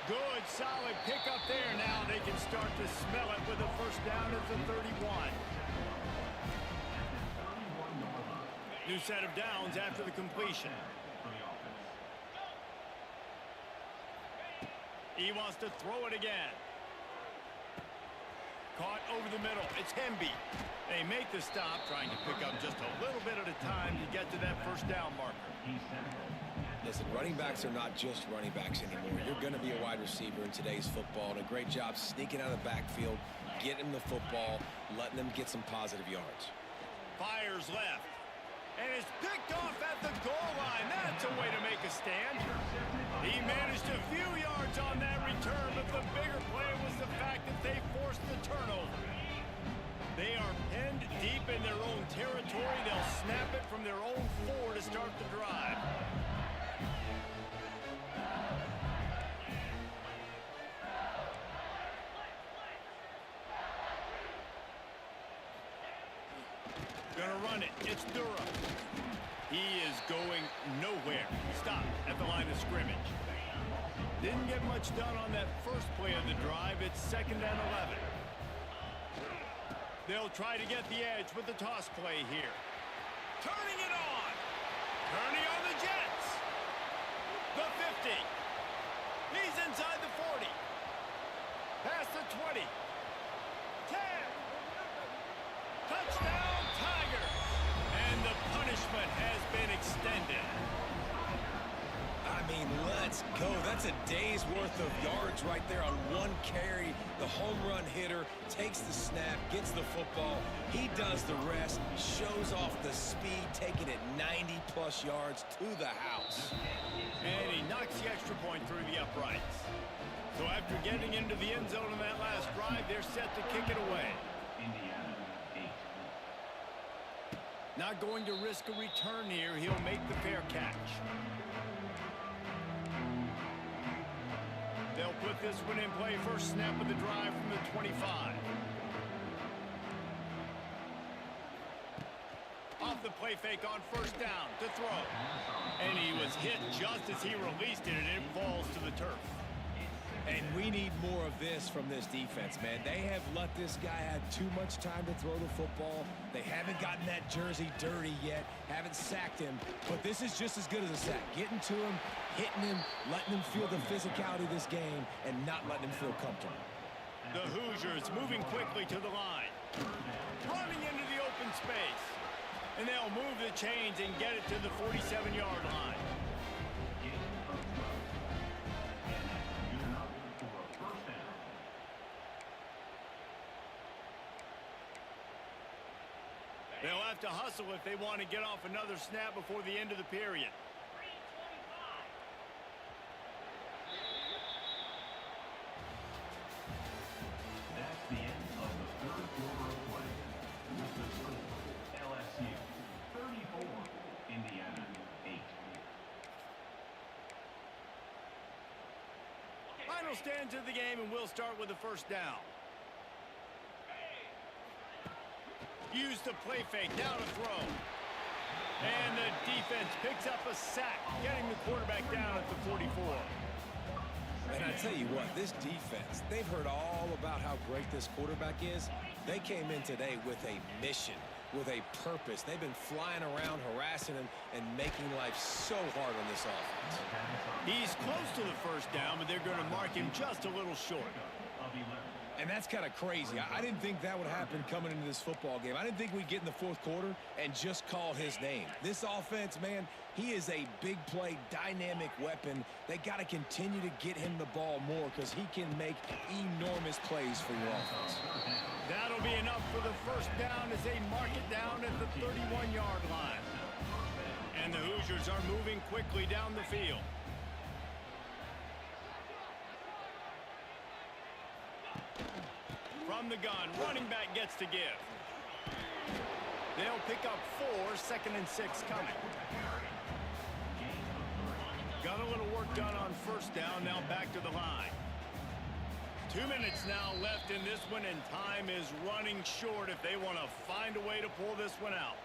Good, solid pickup there. Now they can start to smell it with a first down at the 31. New set of downs after the completion. He wants to throw it again. Caught over the middle. It's Hemby. They make the stop, trying to pick up just a little bit at a time to get to that first down marker. Listen, running backs are not just running backs anymore. You're going to be a wide receiver in today's football, and a great job sneaking out of the backfield, getting them the football, letting them get some positive yards. Fires left. And it's picked off at the goal line. That's a way to make a stand. He managed a few yards on that return, but the bigger play was the fact that they forced the turnover. They are penned deep in their own territory. They'll snap it from their own 4 to start the drive. Gonna run it. It's Durham. He is going nowhere. Stop at the line of scrimmage. Didn't get much done on that first play of the drive. It's 2nd and 11. They'll try to get the edge with the toss play here. Turning it on. Turning on the Jets. The 50. He's inside the 40. Past the 20. 10. Touchdown, Tigers. And the punishment has been extended. I mean, let's go. That's a day's worth of yards right there on one carry. The home run hitter takes the snap, gets the football. He does the rest, shows off the speed, taking it 90-plus yards to the house. And he knocks the extra point through the uprights. So after getting into the end zone in that last drive, they're set to kick it away. Indiana, 8. Not going to risk a return here. He'll make the fair catch. They'll put this one in play. First snap of the drive from the 25. Off the play fake on first down to throw. And he was hit just as he released it, and it falls to the turf. And we need more of this from this defense, man. They have let this guy have too much time to throw the football. They haven't gotten that jersey dirty yet, haven't sacked him. But this is just as good as a sack. Getting to him, hitting him, letting him feel the physicality of this game, and not letting him feel comfortable. The Hoosiers moving quickly to the line. Running into the open space. And they'll move the chains and get it to the 47-yard line. They'll have to hustle if they want to get off another snap before the end of the period. That's the end of the third quarter of play. With the score, LSU 34, Indiana 8. Final He'll stand to the game, and we'll start with the first down. Use the play fake, down to throw. And the defense picks up a sack, getting the quarterback down at the 44. And I tell you what, this defense, they've heard all about how great this quarterback is. They came in today with a mission, with a purpose. They've been flying around, harassing him, and making life so hard on this offense. He's close to the first down, but they're going to mark him just a little short. And that's kind of crazy. I didn't think that would happen coming into this football game. I didn't think we'd get in the fourth quarter and just call his name. This offense, man, he is a big play, dynamic weapon. They got to continue to get him the ball more because he can make enormous plays for your offense. That'll be enough for the first down as they mark it down at the 31-yard line. And the Hoosiers are moving quickly down the field. From the gun, running back gets to give. They'll pick up 4, 2nd and 6 coming. Got a little work done on first down, now back to the line. 2 minutes now left in this one, and time is running short if they want to find a way to pull this one out.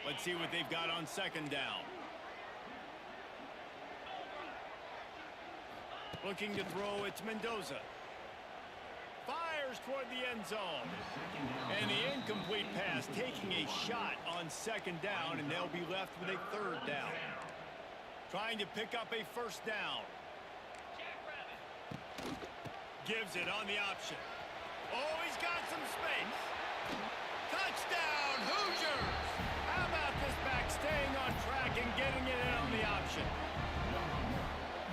Let's see what they've got on second down. Looking to throw, it's Mendoza. Fires toward the end zone. And the incomplete pass taking a shot on second down, and they'll be left with a third down. Trying to pick up a first down. Gives it on the option. Oh, he's got some space. Touchdown, Hoosiers! How about this back staying on track and getting it in on the option?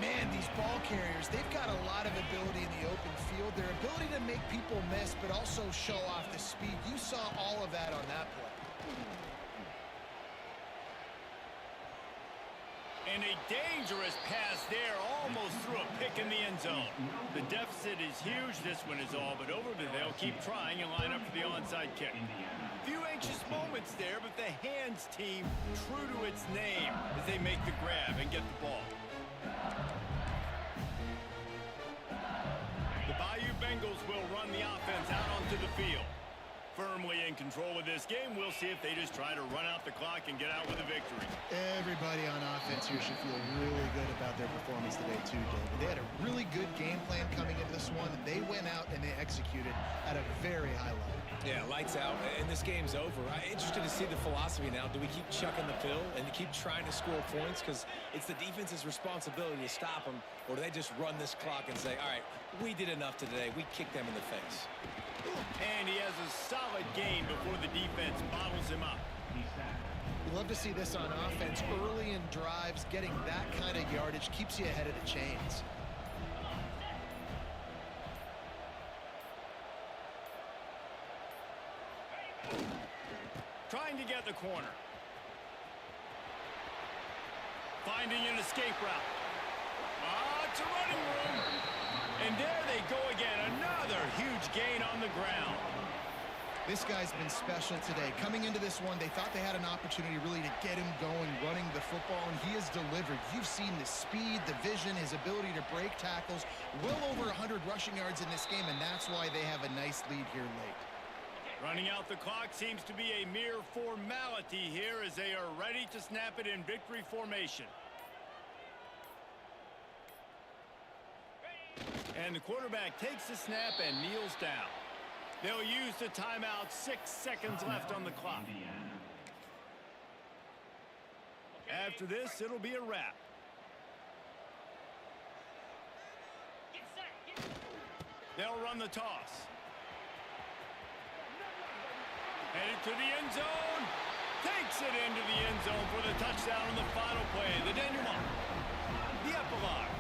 Man, these ball carriers, they've got a lot of ability in the open field. Their ability to make people miss, but also show off the speed. You saw all of that on that play. And a dangerous pass there, almost threw a pick in the end zone. The deficit is huge, this one is all but over, but they'll keep trying and line up for the onside kick. A few anxious moments there, but the hands team true to its name as they make the grab and get the ball. The Bayou Bengals will run the offense out onto the field. Firmly in control of this game. We'll see if they just try to run out the clock and get out with a victory. Everybody on offense here should feel really good about their performance today too, David. They had a really good game plan coming into this one. They went out and they executed at a very high level. Yeah, lights out, and this game's over. I'm interested to see the philosophy now. Do we keep chucking the pill and keep trying to score points? Because it's the defense's responsibility to stop them, or do they just run this clock and say, all right, we did enough today. We kicked them in the face. And he has a solid gain before the defense bottles him up. We love to see this on offense. Early in drives, getting that kind of yardage keeps you ahead of the chains. Trying to get the corner. Finding an escape route. It's a running room. And there they go again. Another huge gain on the ground. This guy's been special today. Coming into this one, they thought they had an opportunity really to get him going, running the football, and he has delivered. You've seen the speed, the vision, his ability to break tackles. Well over 100 rushing yards in this game, and that's why they have a nice lead here late. Running out the clock seems to be a mere formality here as they are ready to snap it in victory formation. And the quarterback takes the snap and kneels down. They'll use the timeout. 6 seconds left on the clock. After this, it'll be a wrap. They'll run the toss. Headed to the end zone. Takes it into the end zone for the touchdown on the final play. The denouement. The epilogue.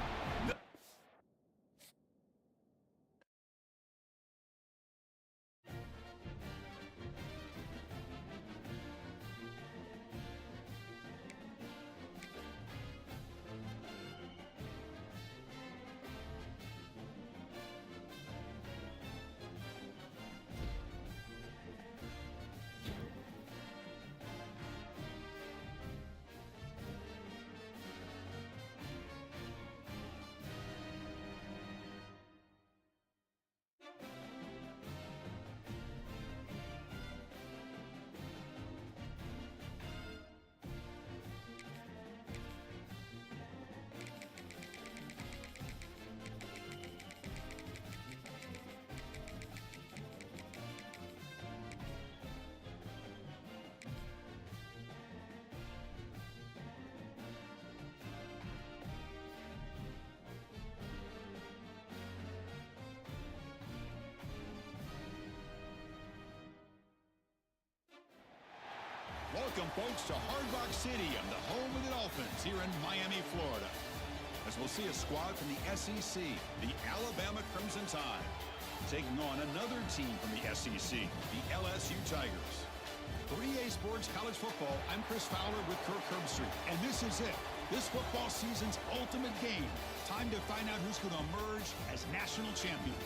Welcome, folks, to Hard Rock Stadium, the home of the Dolphins here in Miami, Florida. As we'll see a squad from the SEC, the Alabama Crimson Tide, taking on another team from the SEC, the LSU Tigers. For EA Sports College Football, I'm Chris Fowler with Kirk Herbstreit, and this is it. This football season's ultimate game. Time to find out who's going to emerge as national champion.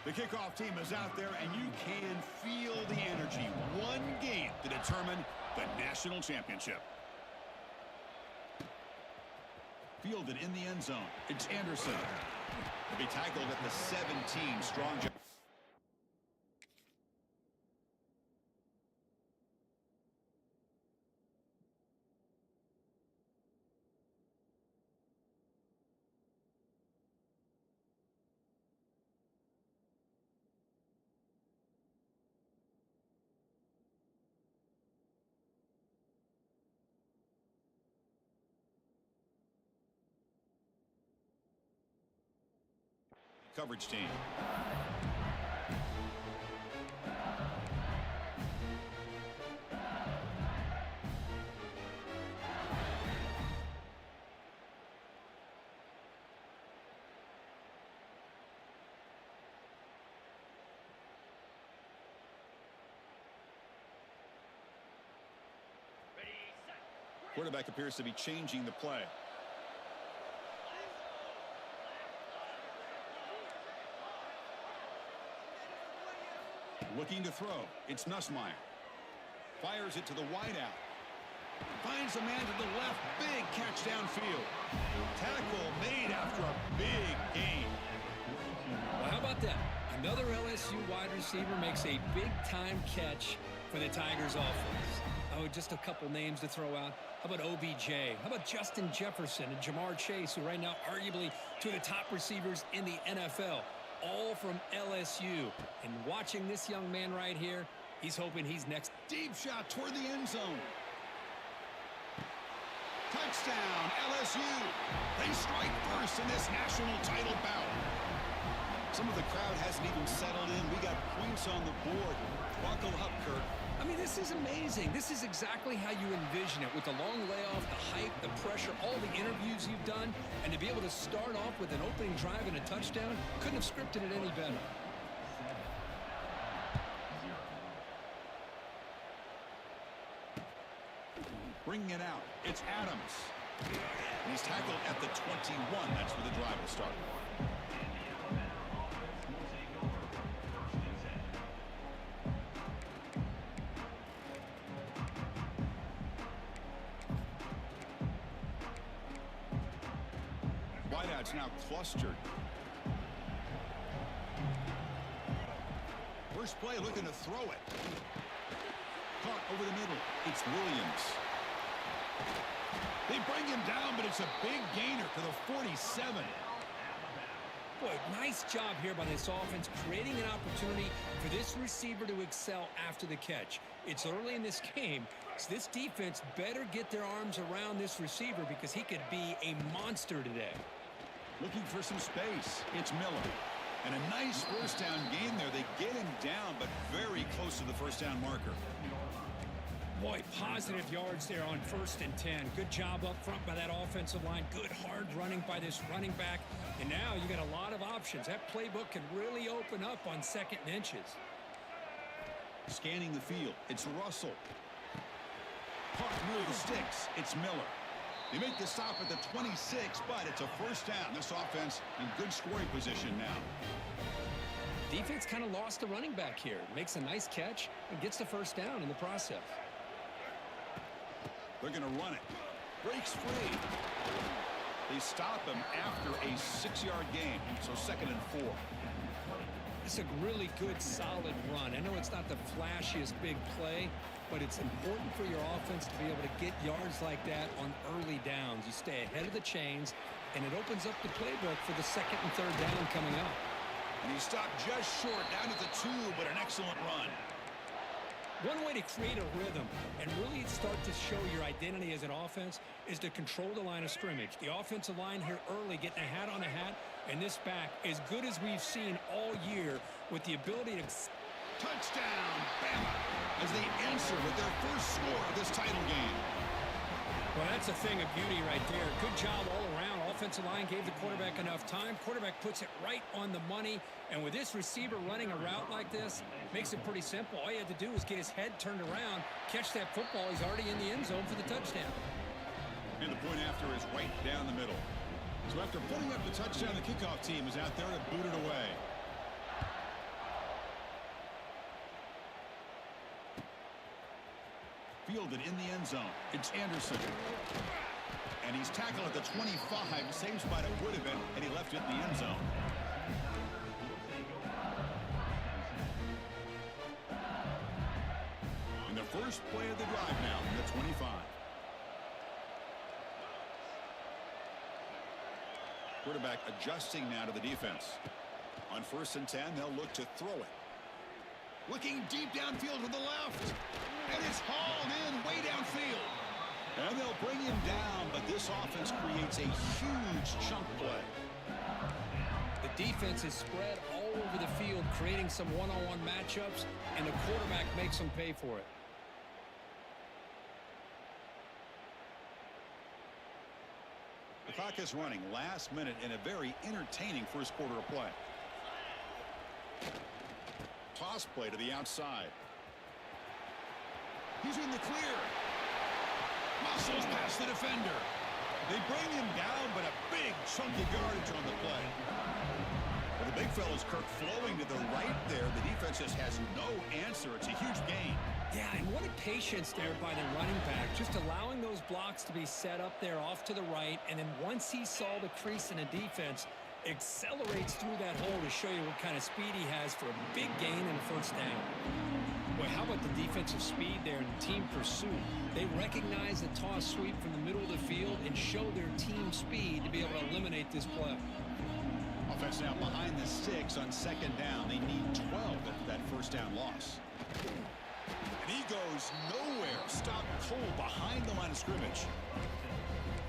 The kickoff team is out there, and you can feel the energy. One game to determine the national championship. Fielded in the end zone. It's Anderson. He'll be tackled at the 17. Strong job. Coverage team. Quarterback appears to be changing the play. Looking to throw. It's Nussmeier. Fires it to the wideout. Finds a man to the left. Big catch downfield. Tackle made after a big gain. Well, how about that? Another LSU wide receiver makes a big-time catch for the Tigers offense. Oh, just a couple names to throw out. How about OBJ? How about Justin Jefferson and Jamar Chase, who right now arguably two of the top receivers in the NFL? All from LSU. And watching this young man right here, he's hoping he's next. Deep shot toward the end zone. Touchdown, LSU. They strike first in this national title bout. Some of the crowd hasn't even settled in. We got points on the board. Buckle up, Kirk. I mean, this is amazing. This is exactly how you envision it, with the long layoff, the hype, the pressure, all the interviews you've done, and to be able to start off with an opening drive and a touchdown, couldn't have scripted it any better. Bringing it out, it's Adams. He's tackled at the 21. That's where the drive will start. Wideout's now clustered. First play looking to throw it. Caught over the middle. It's Williams. They bring him down, but it's a big gainer to the 47. Boy, nice job here by this offense, creating an opportunity for this receiver to excel after the catch. It's early in this game, so this defense better get their arms around this receiver because he could be a monster today. Looking for some space. It's Miller. And a nice first down gain there. They get him down, but very close to the first down marker. Boy, positive yards there on 1st and 10. Good job up front by that offensive line. Good hard running by this running back. And now you got a lot of options. That playbook can really open up on 2nd and inches. Scanning the field. It's Russell. Caught near the sticks. It's Miller. They make the stop at the 26, but it's a first down. This offense in good scoring position now. Defense kind of lost the running back here. Makes a nice catch and gets the first down in the process. They're going to run it. breaks free. They stop him after a 6-yard gain, so 2nd and 4. It's a really good, solid run. I know it's not the flashiest big play, but it's important for your offense to be able to get yards like that on early downs. You stay ahead of the chains, and it opens up the playbook for the 2nd and 3rd down coming up. And he stopped just short, down at the 2, but an excellent run. One way to create a rhythm and really start to show your identity as an offense is to control the line of scrimmage. The offensive line here early getting a hat on a hat, and this back as good as we've seen all year with the ability to... Touchdown, Bama, as they answer with their first score of this title game. Well, that's a thing of beauty right there. Good job all around. Offensive line gave the quarterback enough time. Quarterback puts it right on the money. And with this receiver running a route like this, makes it pretty simple. All you had to do was get his head turned around, catch that football. He's already in the end zone for the touchdown. And the point after is right down the middle. So after putting up the touchdown, the kickoff team is out there to boot it away. Fielded in the end zone. It's Anderson. And he's tackled at the 25. Same spot it would have been, and he left it in the end zone. And the first play of the drive now from the 25. Quarterback adjusting now to the defense. On 1st and 10, they'll look to throw it. Looking deep downfield to the left. And it's hauled in way downfield. And they'll bring him down, but this offense creates a huge chunk play. The defense is spread all over the field, creating some one-on-one matchups, and the quarterback makes them pay for it. The clock is running last minute in a very entertaining first quarter of play. Toss play to the outside. He's in the clear. Muscles past the defender. They bring him down, but a big chunk of yardage on the play. Well, the big fella's Kirk flowing to the right there. The defense just has no answer. It's a huge gain. Yeah, and what a patience there by the running back, just allowing those blocks to be set up there off to the right, and then once he saw the crease in the defense, accelerates through that hole to show you what kind of speed he has for a big gain and a first down. Well, how about the defensive speed there and the team pursuit? They recognize the toss sweep from the middle of the field and show their team speed to be able to eliminate this play. Offense now behind the 6 on 2nd down. They need 12 after that first down loss. And he goes nowhere. Stopped cold behind the line of scrimmage.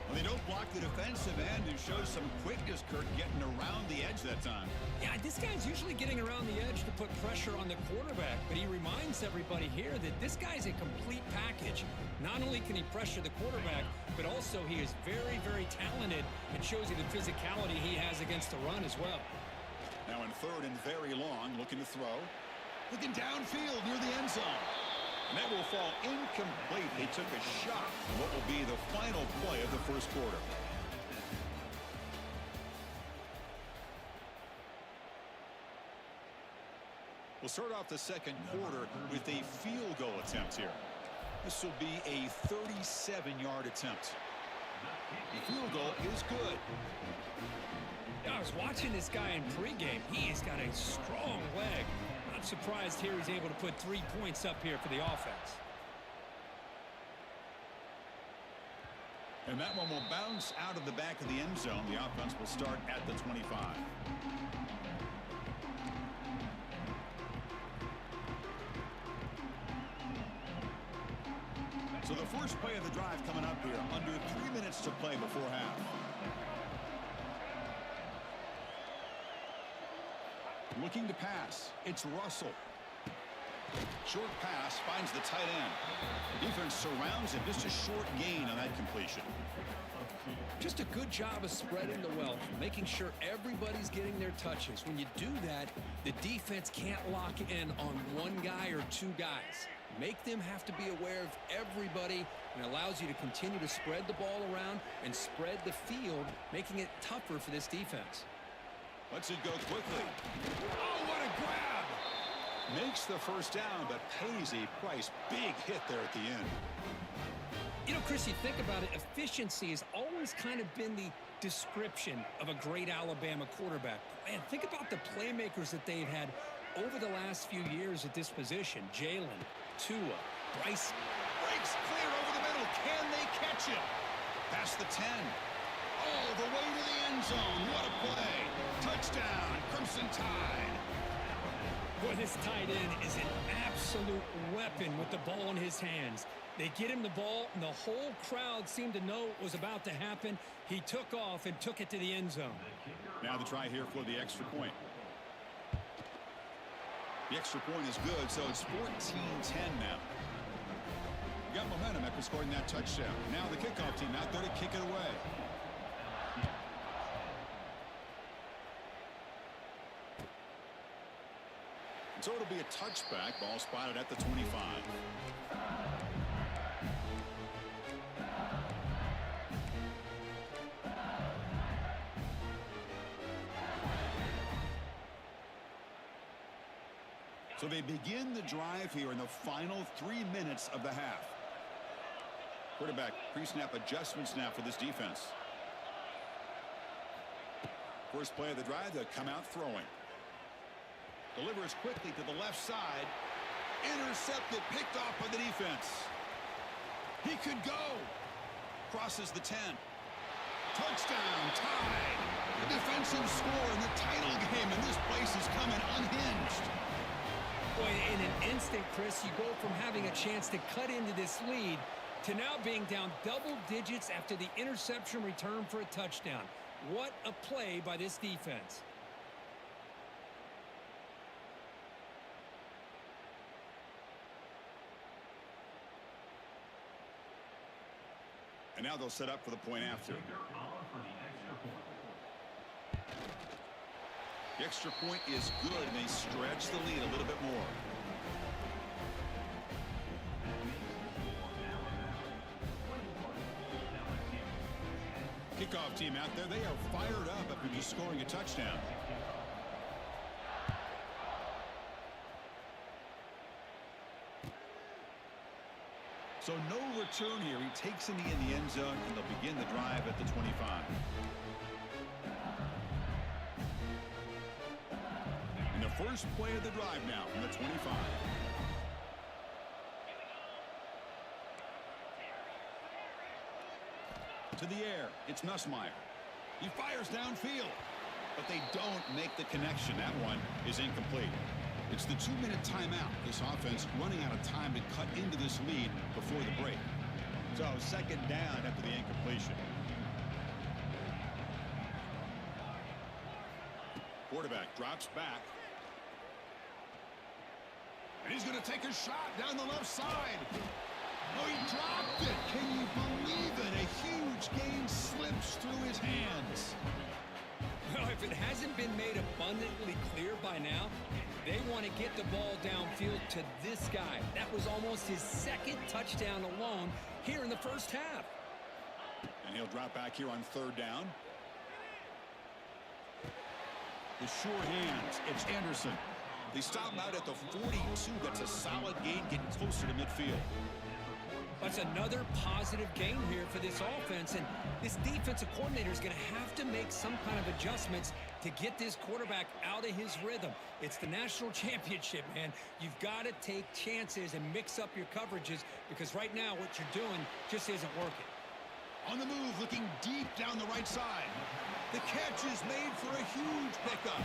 Well, they don't block the defensive end and show some quickness, Kirk, getting around the edge that time. Yeah, this guy's usually getting around the edge to put pressure on the quarterback, but he reminds everybody here that this guy's a complete package. Not only can he pressure the quarterback, but also he is very, very talented and shows you the physicality he has against the run as well. Now in 3rd and very long, looking to throw. Looking downfield near the end zone. And that will fall incomplete. They took a shot on what will be the final play of the first quarter. We'll start off the second quarter with a field goal attempt here. This will be a 37-yard attempt. The field goal is good. I was watching this guy in pregame. He's got a strong leg. Not surprised here he's able to put 3 points up here for the offense. And that one will bounce out of the back of the end zone. The offense will start at the 25. So the first play of the drive coming up here. Under 3 minutes to play before half. Looking to pass. It's Russell. Short pass finds the tight end. The defense surrounds him. Just a short gain on that completion. Just a good job of spreading the wealth, making sure everybody's getting their touches. When you do that, the defense can't lock in on one guy or 2 guys. Make them have to be aware of everybody, and allows you to continue to spread the ball around and spread the field, making it tougher for this defense. Lets it go quickly. Oh, what a grab! Makes the first down, but pays a price. Big hit there at the end. You know, Chris, you think about it, efficiency has always kind of been the description of a great Alabama quarterback. Man, think about the playmakers that they've had over the last few years at this position. Jalen, Tua, Bryce. Breaks clear over the middle. Can they catch him? Past the 10. All the way to the end zone. What a play. Touchdown, Crimson Tide. Boy, this tight end is an absolute weapon with the ball in his hands. They get him the ball, and the whole crowd seemed to know what was about to happen. He took off and took it to the end zone. Now the try here for the extra point. The extra point is good, so it's 14-10 now. You got momentum after scoring that touchdown. Now the kickoff team out there to kick it away. So it'll be a touchback. Ball spotted at the 25. So they begin the drive here in the final 3 minutes of the half. Quarterback pre-snap adjustments now for this defense. First play of the drive, they'll come out throwing. Delivers quickly to the left side. Intercepted, picked off by the defense. He could go. Crosses the 10. Touchdown, tied. The defensive score in the title game, and this place is coming unhinged. Boy, in an instant, Chris, you go from having a chance to cut into this lead to now being down double digits after the interception return for a touchdown. What a play by this defense. And now they'll set up for the point after. The extra point is good, and they stretch the lead a little bit more. Kickoff team out there, they are fired up after just scoring a touchdown. So no return here. He takes in the end zone, and they'll begin the drive at the 25. And the first play of the drive now from the 25. To the air, it's Nussmeier. He fires downfield, but they don't make the connection. That one is incomplete. It's the 2-minute timeout. This offense running out of time to cut into this lead before the break. So second down after the incompletion. Quarterback drops back. And he's going to take a shot down the left side. Oh, he dropped it. Can you believe it? A huge gain slips through his hands. Well, if it hasn't been made abundantly clear by now, they want to get the ball downfield to this guy. That was almost his second touchdown alone here in the first half. And he'll drop back here on third down. The sure hands. It's Anderson. They stop him out at the 42. That's a solid gain, getting closer to midfield. That's another positive gain here for this offense, and this defensive coordinator is going to have to make some kind of adjustments to get this quarterback out of his rhythm. It's the national championship, man. You've got to take chances and mix up your coverages, because right now what you're doing just isn't working. On the move, looking deep down the right side. The catch is made for a huge pickup.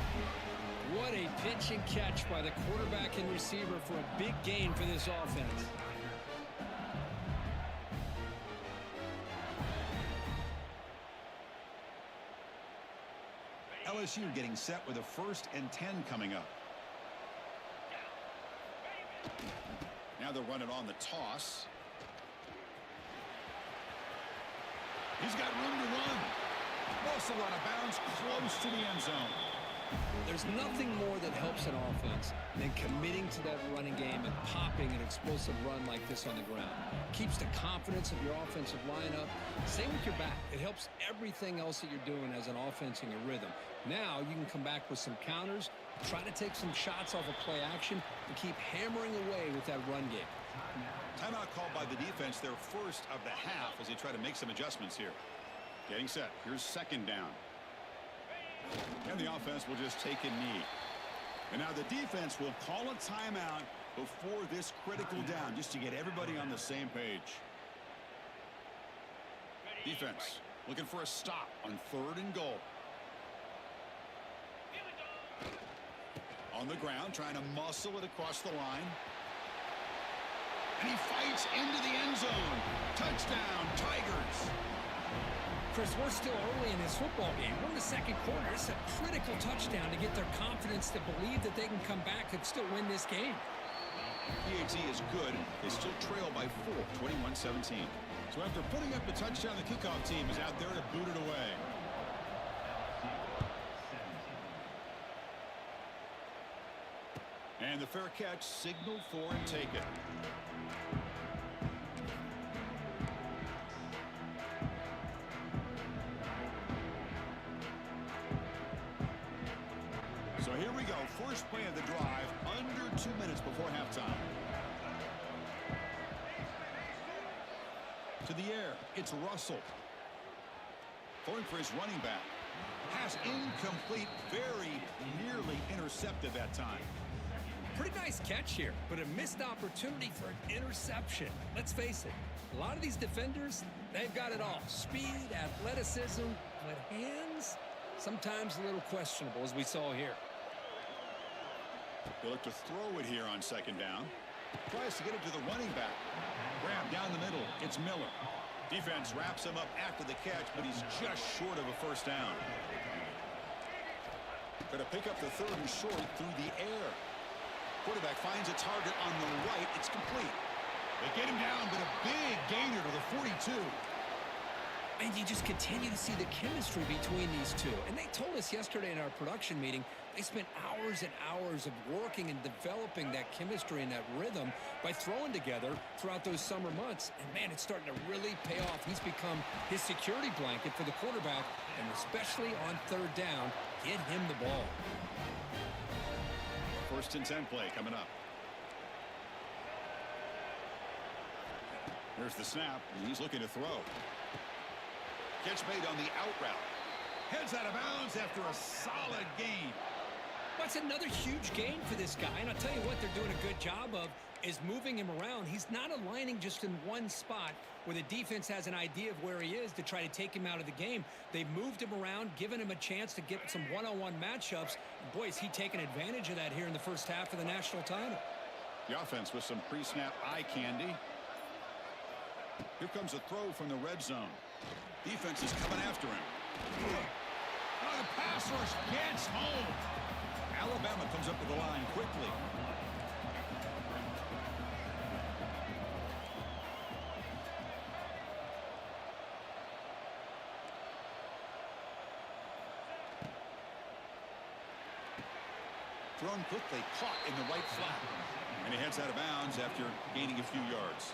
What a pitch and catch by the quarterback and receiver for a big gain for this offense. LSU getting set with a 1st and 10 coming up. Now they'll run it on the toss. He's got room to run. Also out of bounds, close to the end zone. There's nothing more that helps an offense than committing to that running game and popping an explosive run like this on the ground. Keeps the confidence of your offensive lineup. Same with your back. It helps everything else that you're doing as an offense in your rhythm. Now you can come back with some counters Try to take some shots off of play action and keep hammering away with that run game. Timeout called by the defense, their first of the half, as they try to make some adjustments here. Getting set. Here's second down. And the offense will just take a knee. And now the defense will call a timeout before this critical down, just to get everybody on the same page. Defense looking for a stop on 3rd and goal. On the ground, trying to muscle it across the line. And he fights into the end zone. Touchdown, Tigers. Chris, we're still early in this football game. We're in the second quarter. It's a critical touchdown to get their confidence to believe that they can come back and still win this game. PAT is good. They still trail by 4, 21-17. So after putting up the touchdown, the kickoff team is out there to boot it away. And the fair catch signaled for and taken. So here we go. First play of the drive, under 2 minutes before halftime. To the air, it's Russell. Going for his running back. Pass incomplete, very nearly intercepted that time. Pretty nice catch here, but a missed opportunity for an interception. Let's face it, a lot of these defenders, they've got it all. Speed, athleticism, but hands, sometimes a little questionable, as we saw here. They look to throw it here on second down. Tries to get it to the running back. Grab down the middle. It's Miller. Defense wraps him up after the catch, but he's just short of a first down. Going to pick up the 3rd and short through the air. Quarterback finds a target on the right. It's complete. They get him down, but a big gainer to the 42. And you just continue to see the chemistry between these two. And they told us yesterday in our production meeting, they spent hours and hours of working and developing that chemistry and that rhythm by throwing together throughout those summer months. And, man, it's starting to really pay off. He's become his security blanket for the quarterback, and especially on 3rd down, get him the ball. 1st and 10 play coming up. Here's the snap, and he's looking to throw. Catch made on the out route. Heads out of bounds after a solid gain. That's another huge gain for this guy. And I'll tell you what they're doing a good job of is moving him around. He's not aligning just in one spot where the defense has an idea of where he is to try to take him out of the game. They've moved him around, given him a chance to get some one-on-one matchups. And boy, is he taking advantage of that here in the first half of the national title. The offense with some pre-snap eye candy. Here comes a throw from the red zone. Defense is coming after him. Oh, the pass rush gets home. Alabama comes up to the line quickly. Thrown quickly, caught in the right flat. And he heads out of bounds after gaining a few yards.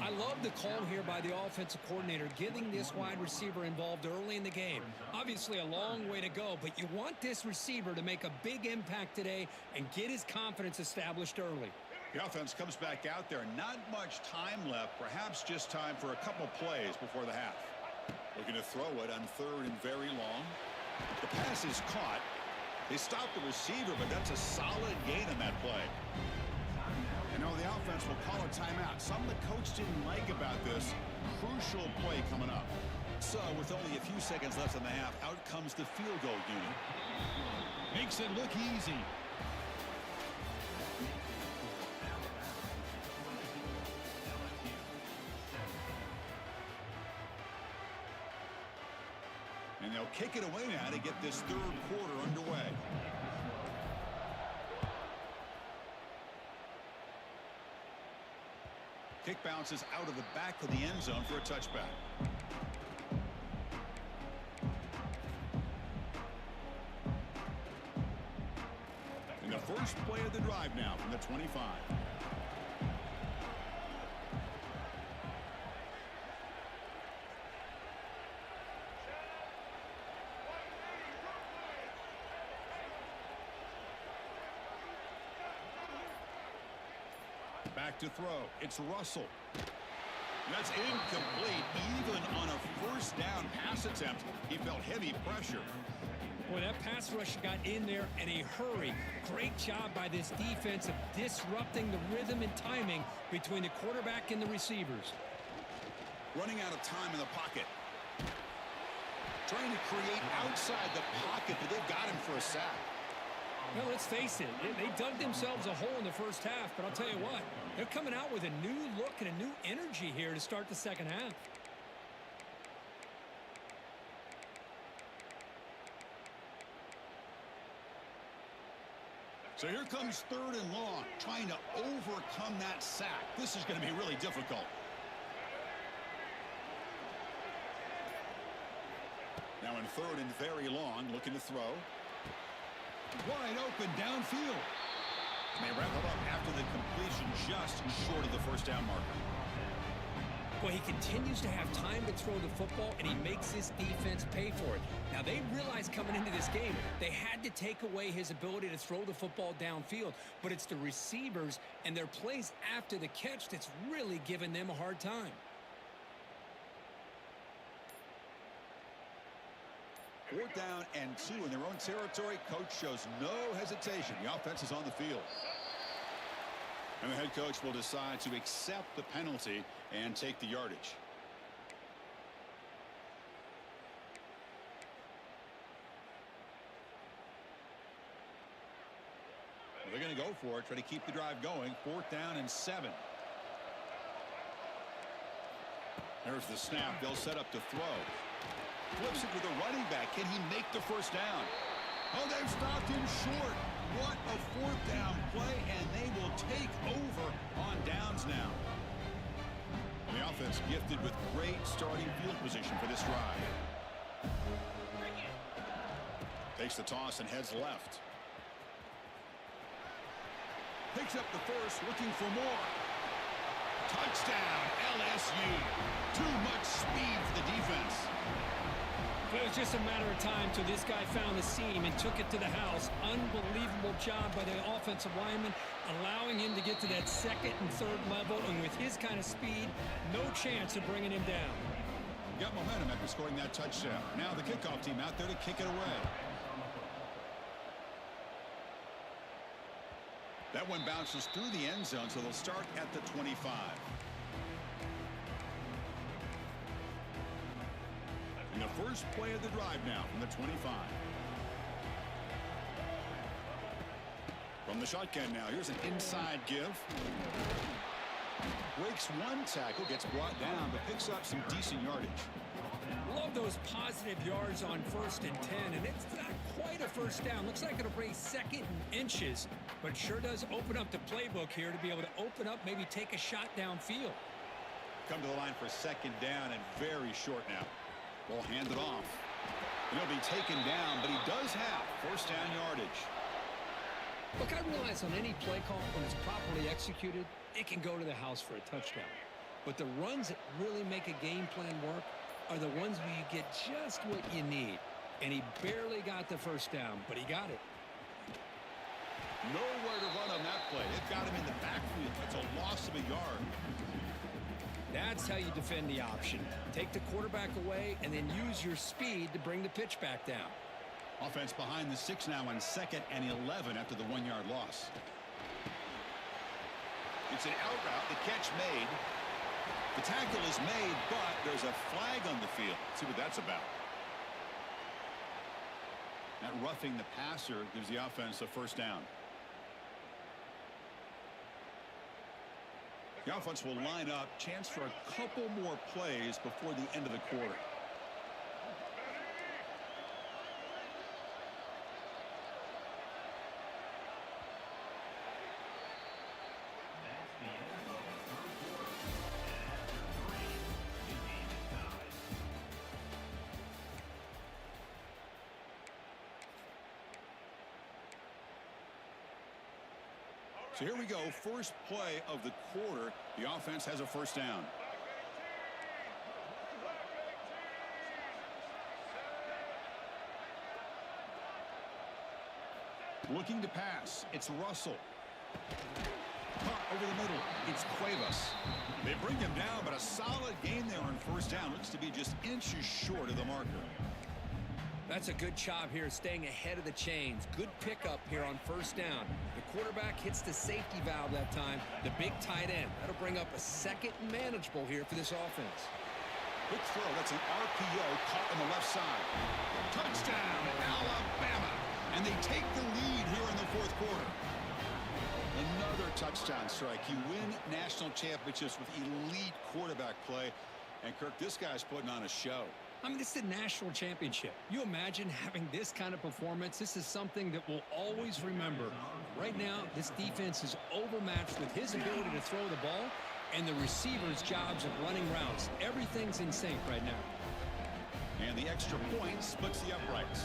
I love the call here by the offensive coordinator, getting this wide receiver involved early in the game. Obviously a long way to go, but you want this receiver to make a big impact today and get his confidence established early. The offense comes back out there. Not much time left, perhaps just time for a couple plays before the half. Looking to throw it on 3rd and very long. The pass is caught. They stop the receiver, but that's a solid gain on that play. You know, the offense will call a timeout. Something the coach didn't like about this. Crucial play coming up. So, with only a few seconds left in the half, out comes the field goal unit. Makes it look easy. And they'll kick it away now to get this 3rd quarter underway. Kick bounces out of the back of the end zone for a touchback. And the first play of the drive now from the 25. Back to throw. It's Russell. That's incomplete. Even on a first down pass attempt, he felt heavy pressure. Boy, that pass rush got in there in a hurry. Great job by this defense of disrupting the rhythm and timing between the quarterback and the receivers. Running out of time in the pocket. Trying to create outside the pocket, but they've got him for a sack. Well, let's face it, they dug themselves a hole in the first half, but I'll tell you what, they're coming out with a new look and a new energy here to start the second half. So here comes 3rd and long, trying to overcome that sack. This is going to be really difficult. Now in 3rd and very long, looking to throw. Wide open downfield. And they wrap it up after the completion just short of the first down marker. Well, he continues to have time to throw the football, and he makes his defense pay for it. Now, they realized coming into this game, they had to take away his ability to throw the football downfield, but it's the receivers and their plays after the catch that's really giving them a hard time. 4th down and 2 in their own territory. Coach shows no hesitation. The offense is on the field. And the head coach will decide to accept the penalty and take the yardage. Well, they're going to go for it, try to keep the drive going. 4th down and 7. There's the snap. They'll set up to throw. Flips it to the running back. Can he make the first down? Oh, they've stopped him short. What a 4th down play, and they will take over on downs now. And the offense gifted with great starting field position for this drive. Takes the toss and heads left. Picks up the first, looking for more. Touchdown, LSU. Too much speed for the defense. It was just a matter of time till this guy found the seam and took it to the house. Unbelievable job by the offensive lineman, allowing him to get to that 2nd and 3rd level, and with his kind of speed, no chance of bringing him down. Got momentum after scoring that touchdown. Now the kickoff team out there to kick it away. That one bounces through the end zone, so they'll start at the 25. And the first play of the drive now from the 25. From the shotgun now, here's an inside give. Breaks one tackle, gets brought down, but picks up some decent yardage. Love those positive yards on 1st and 10, and it's not quite a first down. Looks like it'll bring 2nd and inches, but sure does open up the playbook here to be able to open up, maybe take a shot downfield. Come to the line for 2nd down and very short now. Ball handed off. He'll be taken down, but he does have first down yardage. Look, I realize on any play call, when it's properly executed, it can go to the house for a touchdown. But the runs that really make a game plan work are the ones where you get just what you need. And he barely got the first down, but he got it. Nowhere to run on that play. It got him in the backfield. It's a loss of a yard. That's how you defend the option. Take the quarterback away and then use your speed to bring the pitch back down. Offense behind the 6 now on 2nd and 11 after the 1-yard loss. It's an out route. The catch made. The tackle is made, but there's a flag on the field. Let's see what that's about. That roughing the passer gives the offense a first down. The offense will line up. Chance for a couple more plays before the end of the quarter. So here we go, first play of the quarter. The offense has a first down. Looking to pass. It's Russell. Caught Over the middle, it's Cuevas. They bring him down, but a solid gain there on first down. Looks to be just inches short of the marker. That's a good job here, staying ahead of the chains. Good pickup here on first down. The quarterback hits the safety valve that time. The big tight end. That'll bring up a second and manageable here for this offense. Quick throw. That's an RPO caught on the left side. Touchdown, Alabama. And they take the lead here in the fourth quarter. Another touchdown strike. You win national championships with elite quarterback play. And, Kirk, this guy's putting on a show. I mean, this is a national championship. You imagine having this kind of performance? This is something that we'll always remember. Right now, this defense is overmatched with his ability to throw the ball and the receivers' jobs of running routes. Everything's in sync right now. And the extra point splits the uprights.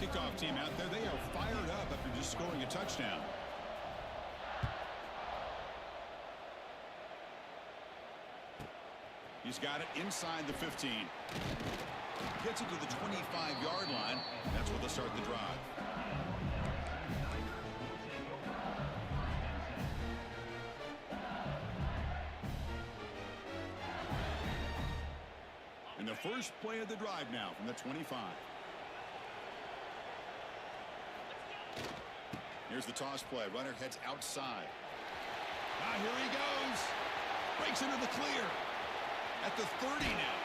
Kickoff team out there, they are fired up after just scoring a touchdown. He's got it inside the 15. Gets it to the 25-yard line. That's where they'll start the drive. And the first play of the drive now from the 25. Here's the toss play. Runner heads outside. Here he goes. Breaks into the clear. At the 30 now.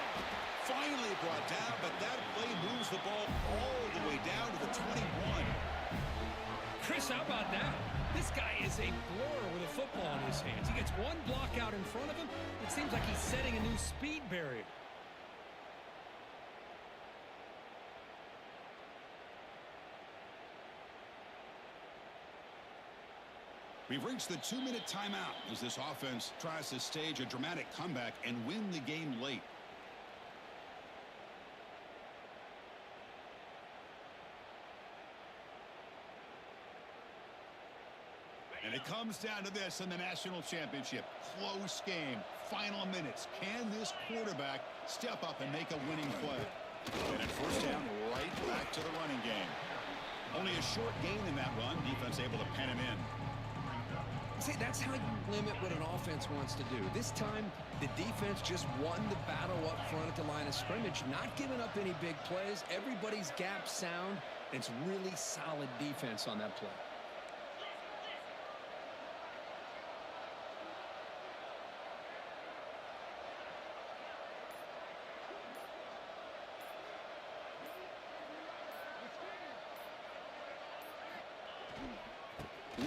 Finally brought down, but that play moves the ball all the way down to the 21. Chris, how about that? This guy is a blur with a football in his hands. He gets one block out in front of him. It seems like he's setting a new speed barrier. We've reached the 2-minute timeout as this offense tries to stage a dramatic comeback and win the game late. And it comes down to this in the national championship. Close game, final minutes. Can this quarterback step up and make a winning play? And at first down, right back to the running game. Only a short gain in that run. Defense able to pen him in. See, that's how you limit what an offense wants to do. This time, the defense just won the battle up front at the line of scrimmage, not giving up any big plays. Everybody's gap sound. It's really solid defense on that play.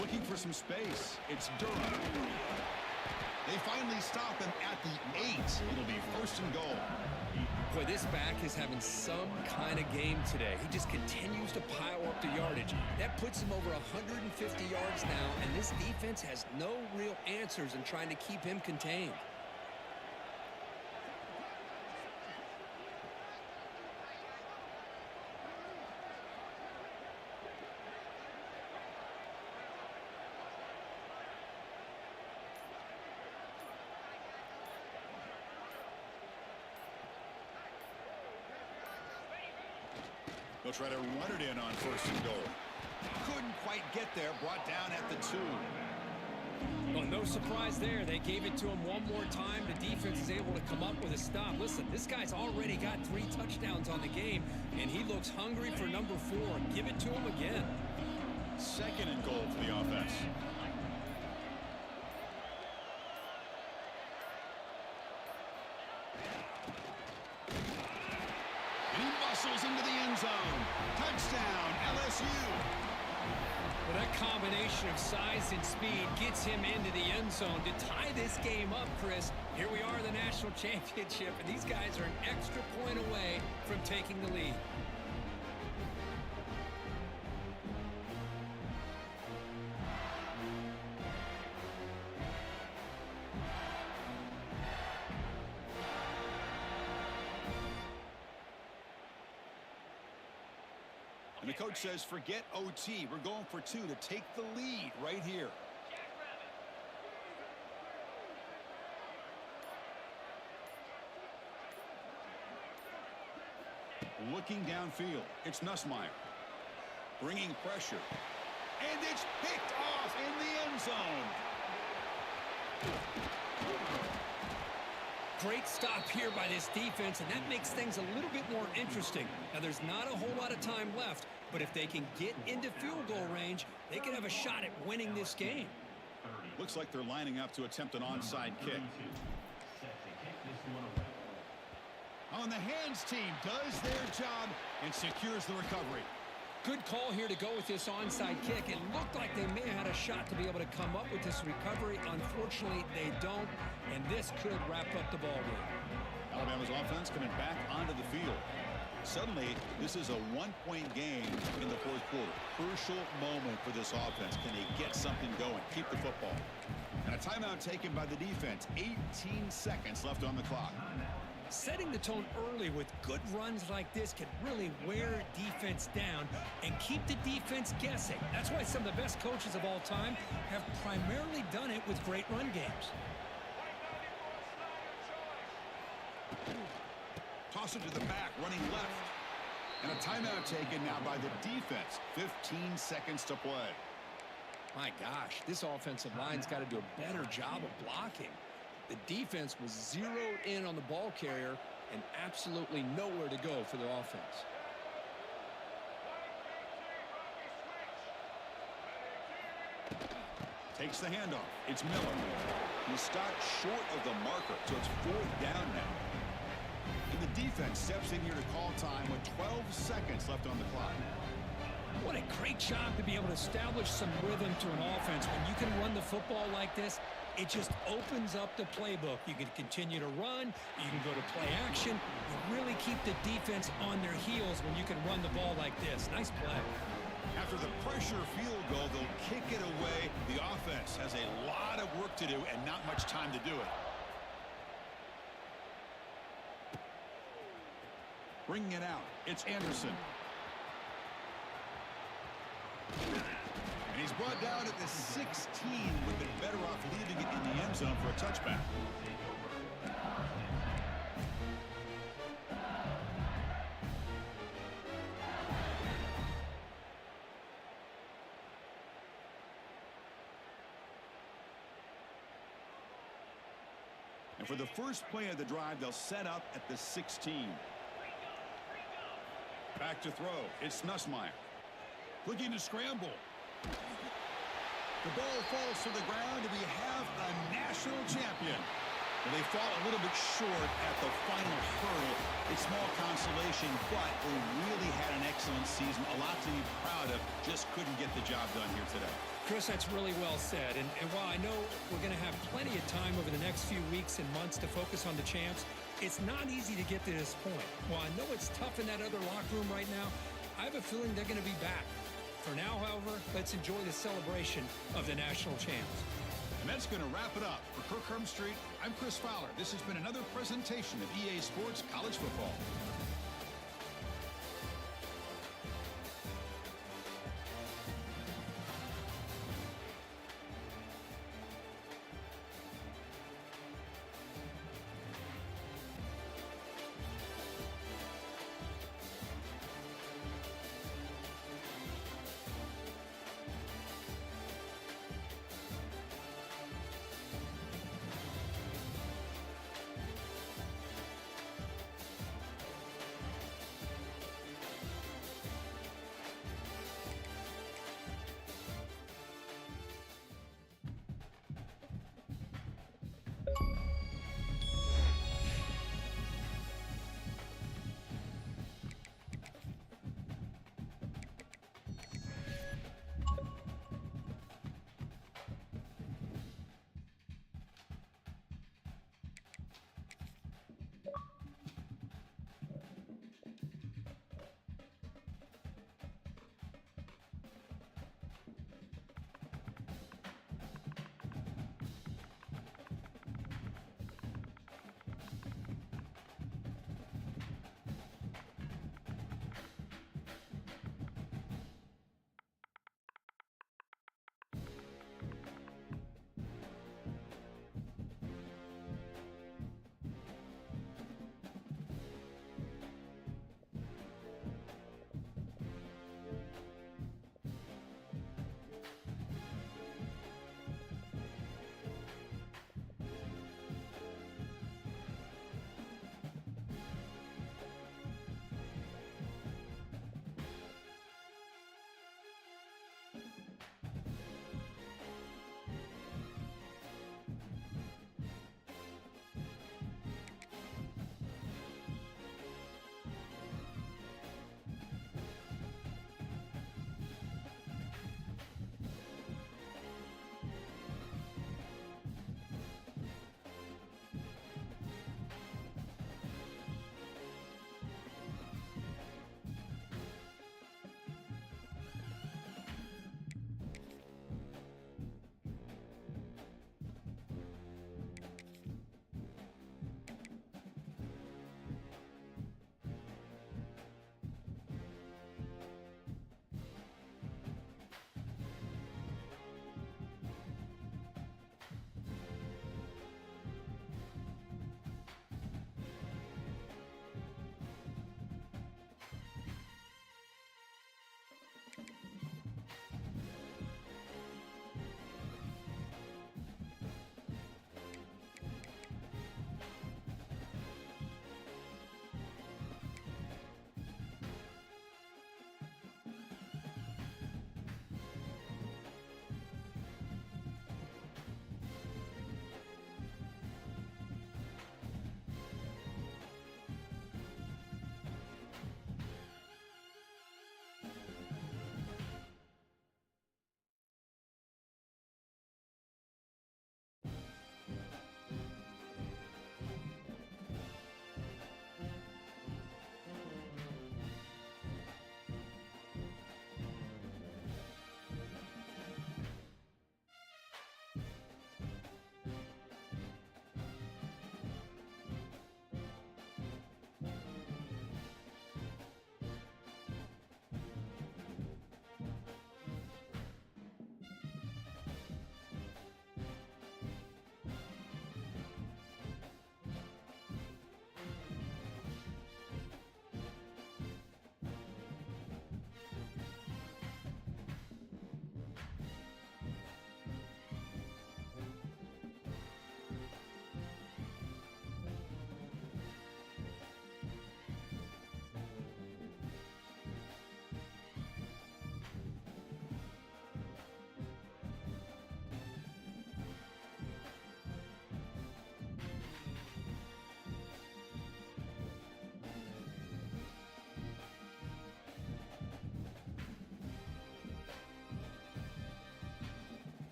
Looking for some space. It's Durham. They finally stop him at the 8. It'll be first and goal. Boy, this back is having some kind of game today. He just continues to pile up the yardage. That puts him over 150 yards now, and this defense has no real answers in trying to keep him contained. They'll try to run it in on first and goal. Couldn't quite get there. Brought down at the 2. Well, no surprise there. They gave it to him one more time. The defense is able to come up with a stop. Listen, this guy's already got 3 touchdowns on the game, and he looks hungry for number 4. Give it to him again. Second and goal for the offense. Into the end zone. Touchdown, LSU. Well, that combination of size and speed gets him into the end zone to tie this game up, Chris. Here we are in the national championship, and these guys are an extra point away from taking the lead. And the coach says, forget OT. We're going for 2 to take the lead right here. Looking downfield, it's Nussmeier. Bringing pressure. And it's picked off in the end zone. Great stop here by this defense, and that makes things a little bit more interesting. Now, there's not a whole lot of time left, but if they can get into field goal range, they can have a shot at winning this game. Looks like they're lining up to attempt an onside kick. On the hands team does their job and secures the recovery. Good call here to go with this onside kick. It looked like they may have had a shot to be able to come up with this recovery. Unfortunately, they don't, and this could wrap up the ball game. Alabama's offense coming back onto the field. Suddenly, this is a one-point game in the fourth quarter. Crucial moment for this offense. Can they get something going? Keep the football. And a timeout taken by the defense. 18 seconds left on the clock. Setting the tone early with good runs like this can really wear defense down and keep the defense guessing. That's why some of the best coaches of all time have primarily done it with great run games. Toss it to the back, running left. And a timeout taken now by the defense. 15 seconds to play. My gosh, this offensive line's got to do a better job of blocking. The defense was zeroed in on the ball carrier and absolutely nowhere to go for the offense. Takes the handoff. It's Miller. He stopped short of the marker, so it's fourth down now. And the defense steps in here to call time with 12 seconds left on the clock. What a great job to be able to establish some rhythm to an offense. When you can run the football like this, it just opens up the playbook. You can continue to run. You can go to play action. You really keep the defense on their heels when you can run the ball like this. Nice play. After the pressure field goal, they'll kick it away. The offense has a lot of work to do and not much time to do it. Bringing it out. It's Anderson. And he's brought down at the 16. Would have been better off leaving it in the end zone for a touchback. And for the first play of the drive, they'll set up at the 16. Back to throw. It's Nussmeier. Looking to scramble. The ball falls to the ground, and we have a national champion. Well, they fall a little bit short at the final hurdle. It's small consolation, but they really had an excellent season. A lot to be proud of. Just couldn't get the job done here today. Chris, that's really well said. And while I know we're going to have plenty of time over the next few weeks and months to focus on the champs, it's not easy to get to this point. While I know it's tough in that other locker room right now, I have a feeling they're going to be back. For now, however, let's enjoy the celebration of the national champs. And that's going to wrap it up. For Kirk Hermstreet, I'm Chris Fowler. This has been another presentation of EA Sports College Football.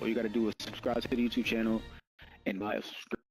All you got to do is subscribe to the YouTube channel and buy a subscription.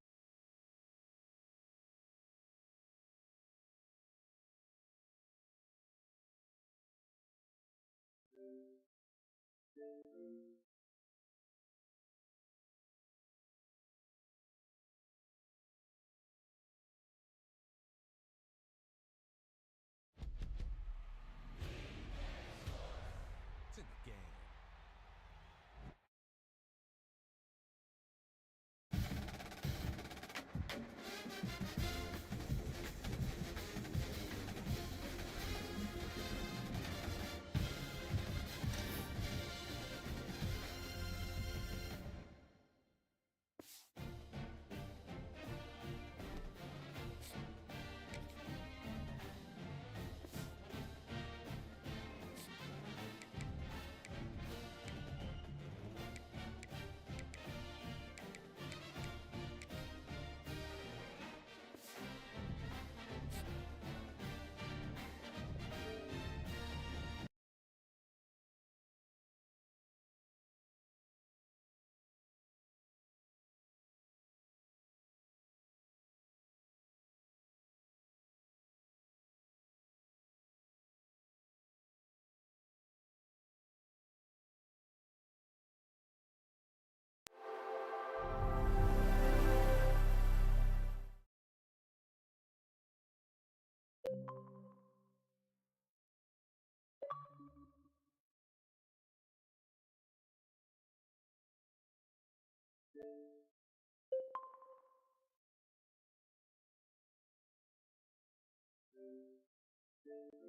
It's in the game.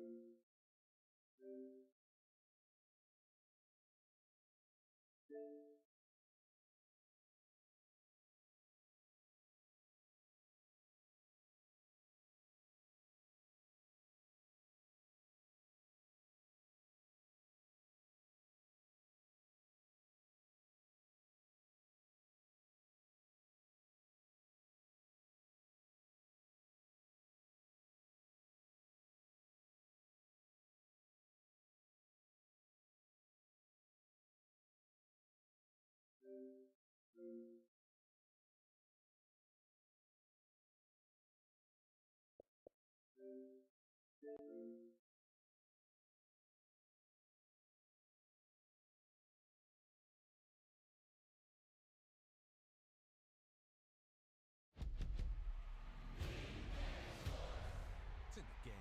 It's in the game.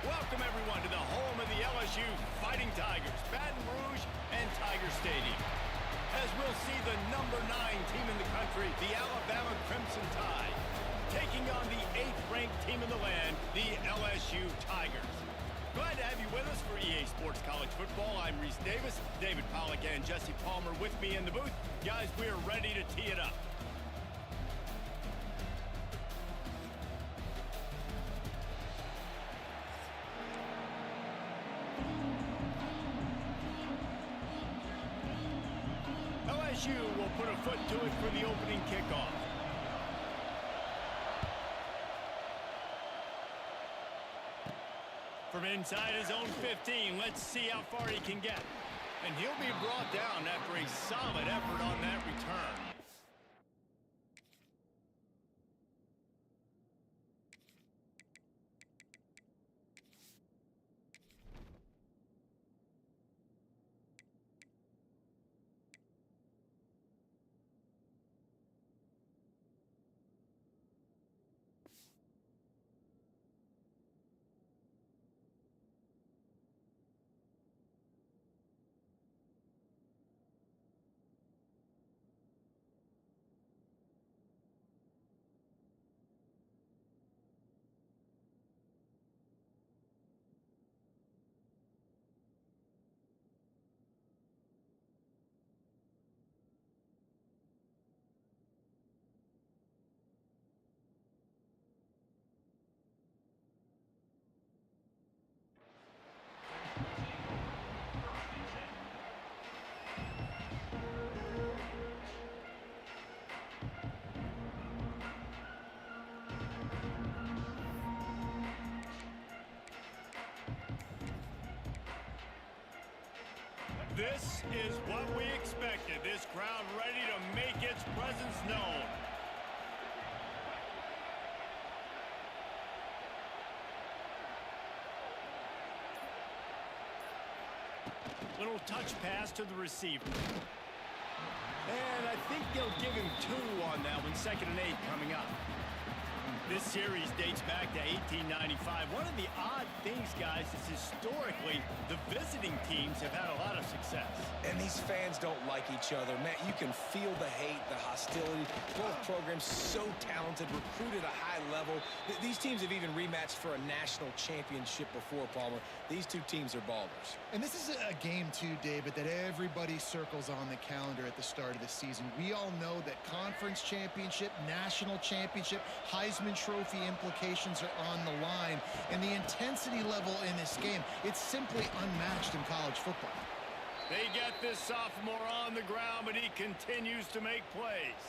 Welcome, everyone, to the home of the LSU Fighting Tigers, Baton Rouge and Tiger Stadium. As we'll see the number 9 team in the country, the Alabama Crimson Tide, taking on the 8th-ranked team in the land, the LSU Tigers. Glad to have you with us for EA Sports College Football. I'm Reese Davis, David Pollack and Jesse Palmer with me in the booth. Guys, we're ready to tee it up. LSU will put a foot to it for the opening kickoff. From inside his own 15, let's see how far he can get. And he'll be brought down after a solid effort on that return. This is what we expected. This crowd ready to make its presence known. Little touch pass to the receiver. And I think they'll give him 2 on that one. 2nd and 8 coming up. This series dates back to 1895. One of the odd things, guys, is historically the visiting teams have had a lot of success. And these fans don't like each other. Matt, you can feel the hate, the hostility. Both programs so talented, recruited at a high level. These teams have even rematched for a national championship before, Palmer. These two teams are ballers. And this is a game, too, David, that everybody circles on the calendar at the start of the season. We all know that conference championship, national championship, Heisman Trophy implications are on the line. And the intensity level in this game, it's simply unmatched in college football. They get this sophomore on the ground, but he continues to make plays.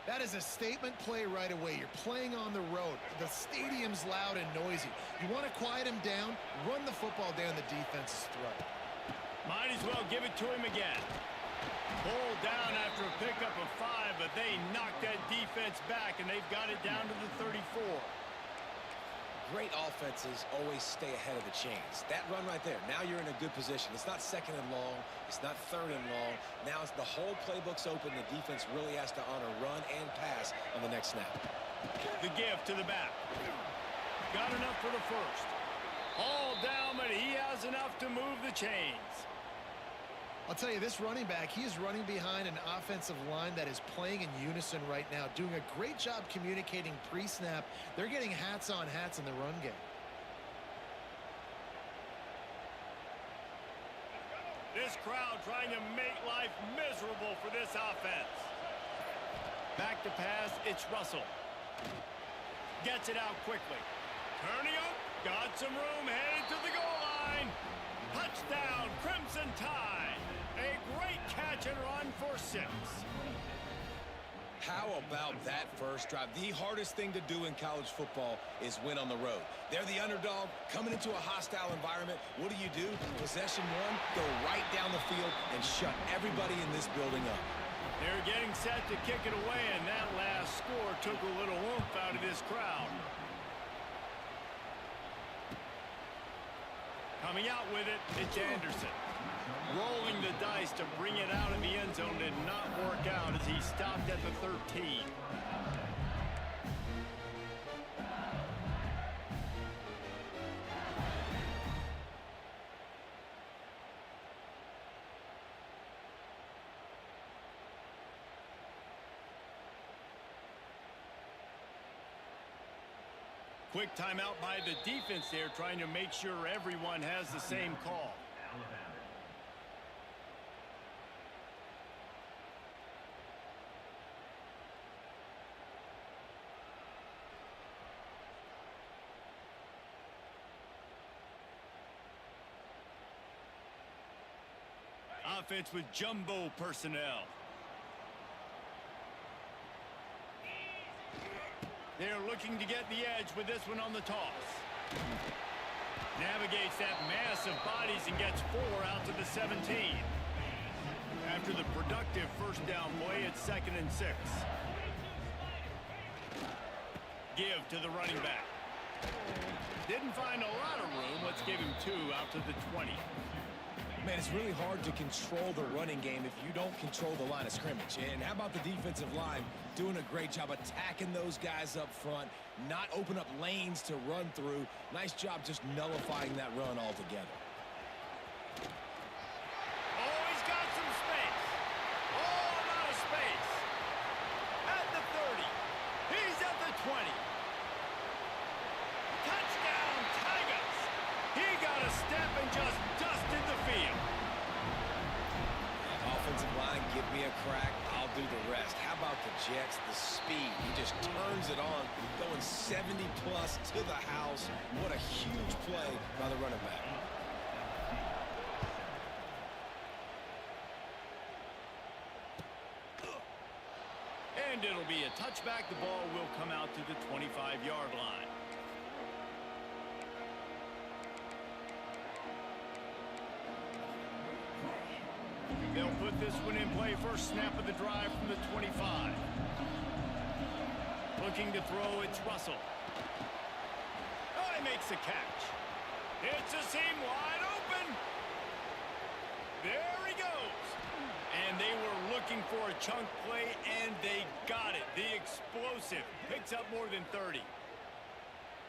That is a statement play right away. You're playing on the road. The stadium's loud and noisy. You want to quiet him down, run the football down the defense's throat. Might as well give it to him again. Pulled down after a pickup of 5, but they knocked that defense back, and they've got it down to the 34. Great offenses always stay ahead of the chains. That run right there, now you're in a good position. It's not 2nd and long. It's not 3rd and long. Now it's the whole playbook's open. The defense really has to honor run and pass on the next snap. The give to the back. Got enough for the first. All down, but he has enough to move the chains. I'll tell you, this running back, he is running behind an offensive line that is playing in unison right now, doing a great job communicating pre-snap. They're getting hats on hats in the run game. This crowd trying to make life miserable for this offense. Back to pass, it's Russell. Gets it out quickly. Turning up, got some room, headed to the goal line. Touchdown, Crimson Tide. A great catch and run for 6. How about that first drive? The hardest thing to do in college football is win on the road. They're the underdog, coming into a hostile environment. What do? Possession 1, go right down the field and shut everybody in this building up. They're getting set to kick it away, and that last score took a little oomph out of this crowd. Coming out with it, it's Anderson. Rolling the dice to bring it out of the end zone did not work out as he stopped at the 13. Quick timeout by the defense there, trying to make sure everyone has the same call. Offense with jumbo personnel. They're looking to get the edge with this one on the toss. Navigates that mass of bodies and gets 4 out to the 17. After the productive first down play, it's 2nd and 6. Give to the running back. Didn't find a lot of room. Let's give him 2 out to the 20. Man, it's really hard to control the running game if you don't control the line of scrimmage. And how about the defensive line doing a great job attacking those guys up front, not open up lanes to run through. Nice job just nullifying that run altogether. Oh, he's got some space. Oh, a lot of space. At the 30. He's at the 20. Touchdown, Tigers. He got a step and just dusted the field. Offensive line, give me a crack. I'll do the rest. How about the Jets? The speed. He just turns it on, going 70-plus to the house. What a huge play by the running back. And it'll be a touchback. The ball will come out to the 25-yard line. They'll put this one in play. First snap of the drive from the 25. Looking to throw, it's Russell. Oh, he makes a catch. It's a seam wide open. There he goes. And they were looking for a chunk play, and they got it. The explosive picks up more than 30.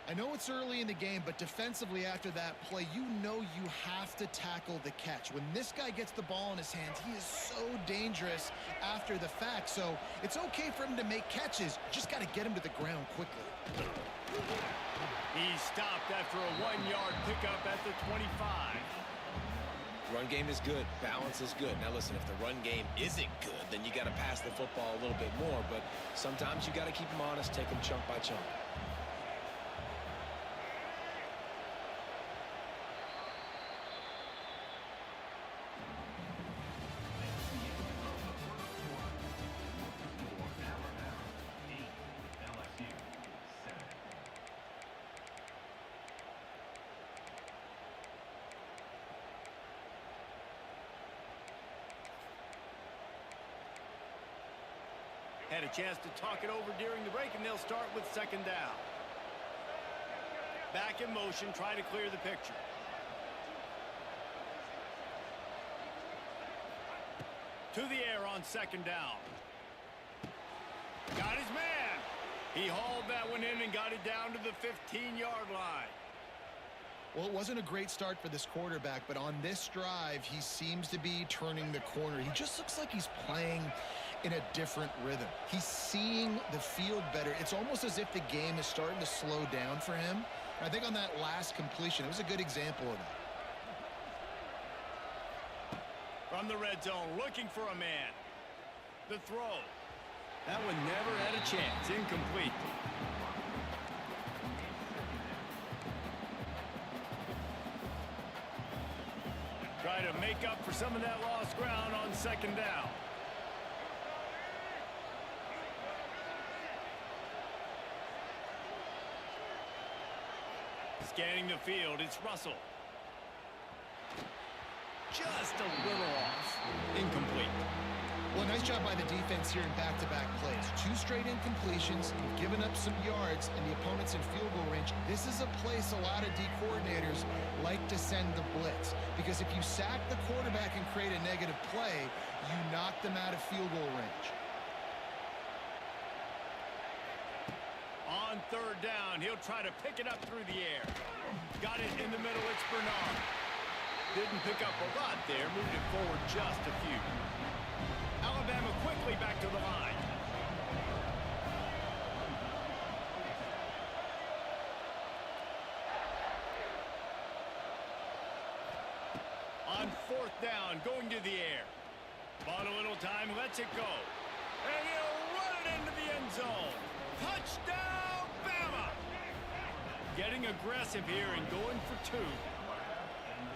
I know it's early in the game, but defensively after that play, you know you have to tackle the catch. When this guy gets the ball in his hands, he is so dangerous after the fact. So it's okay for him to make catches. You just got to get him to the ground quickly. He stopped after a 1-yard pickup at the 25. Run game is good. Balance is good. Now listen, if the run game isn't good, then you got to pass the football a little bit more. But sometimes you got to keep them honest, take them chunk by chunk. Had a chance to talk it over during the break, and they'll start with second down. Back in motion, try to clear the picture. To the air on second down. Got his man. He hauled that one in and got it down to the 15-yard line. Well, it wasn't a great start for this quarterback, but on this drive, he seems to be turning the corner. He just looks like he's playing in a different rhythm. He's seeing the field better. It's almost as if the game is starting to slow down for him. I think on that last completion, it was a good example of that. From the red zone, looking for a man. The throw. That one never had a chance. Incomplete. Try to make up for some of that lost ground on second down. Scanning the field, it's Russell. Just a little off. Incomplete. Well, nice job by the defense here in back-to-back plays. 2 straight incompletions, you've given up some yards, and the opponent's in field goal range. This is a place a lot of D coordinators like to send the blitz, because if you sack the quarterback and create a negative play, you knock them out of field goal range. On third down, he'll try to pick it up through the air. Got it in the middle, it's Bernard. Didn't pick up a lot there, moved it forward just a few. Alabama quickly back to the line. On fourth down, going to the air. Bought a little time, lets it go. And he'll run it into the end zone. Touchdown, Bama! Getting aggressive here and going for 2.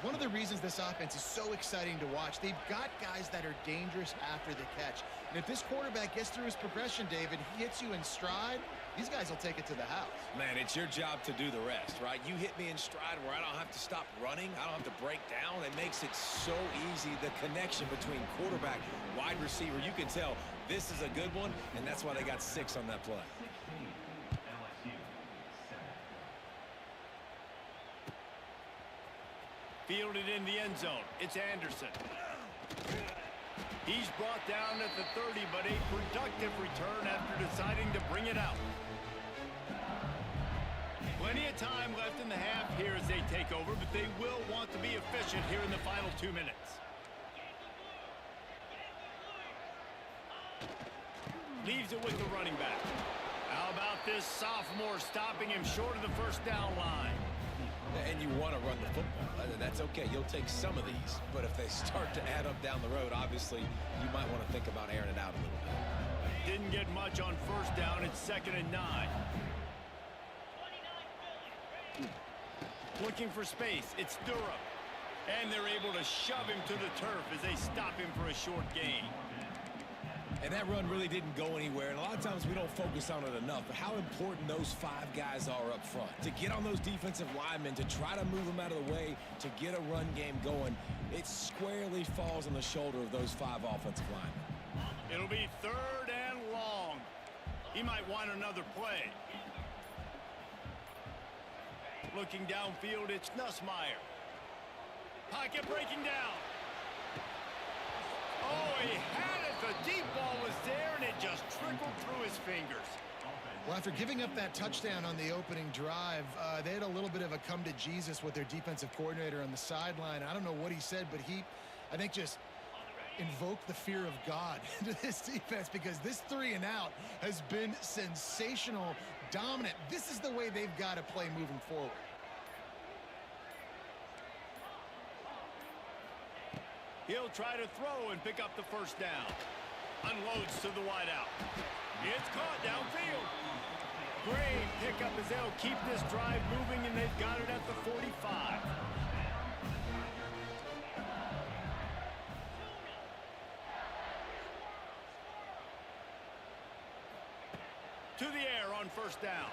One of the reasons this offense is so exciting to watch, they've got guys that are dangerous after the catch. And if this quarterback gets through his progression, David, he hits you in stride, these guys will take it to the house. Man, it's your job to do the rest, right? You hit me in stride where I don't have to stop running. I don't have to break down. It makes it so easy. The connection between quarterback, wide receiver, you can tell this is a good one, and that's why they got 6 on that play. Fielded in the end zone. It's Anderson. He's brought down at the 30, but a productive return after deciding to bring it out. Plenty of time left in the half here as they take over, but they will want to be efficient here in the final 2 minutes. Leaves it with the running back. How about this sophomore stopping him short of the first down line? And you want to run the football. That's okay. You'll take some of these. But if they start to add up down the road, obviously, you might want to think about airing it out a little bit. Didn't get much on first down. It's 2nd and 9. Looking for space. It's Durham. And they're able to shove him to the turf as they stop him for a short gain. And that run really didn't go anywhere, and a lot of times we don't focus on it enough, but how important those 5 guys are up front. To get on those defensive linemen, to try to move them out of the way, to get a run game going, it squarely falls on the shoulder of those 5 offensive linemen. It'll be 3rd and long. He might want another play. Looking downfield, it's Nussmeier. Pocket breaking down. Oh, he had it. The deep ball was there, and it just trickled through his fingers. Well, after giving up that touchdown on the opening drive, they had a little bit of a come to Jesus with their defensive coordinator on the sideline. I don't know what he said, but he, I think, just invoked the fear of God into this defense, because this 3 and out has been sensational, dominant. This is the way they've got to play moving forward. He'll try to throw and pick up the first down. Unloads to the wideout. It's caught downfield. Great pickup as they'll keep this drive moving, and they've got it at the 45. To the air on first down.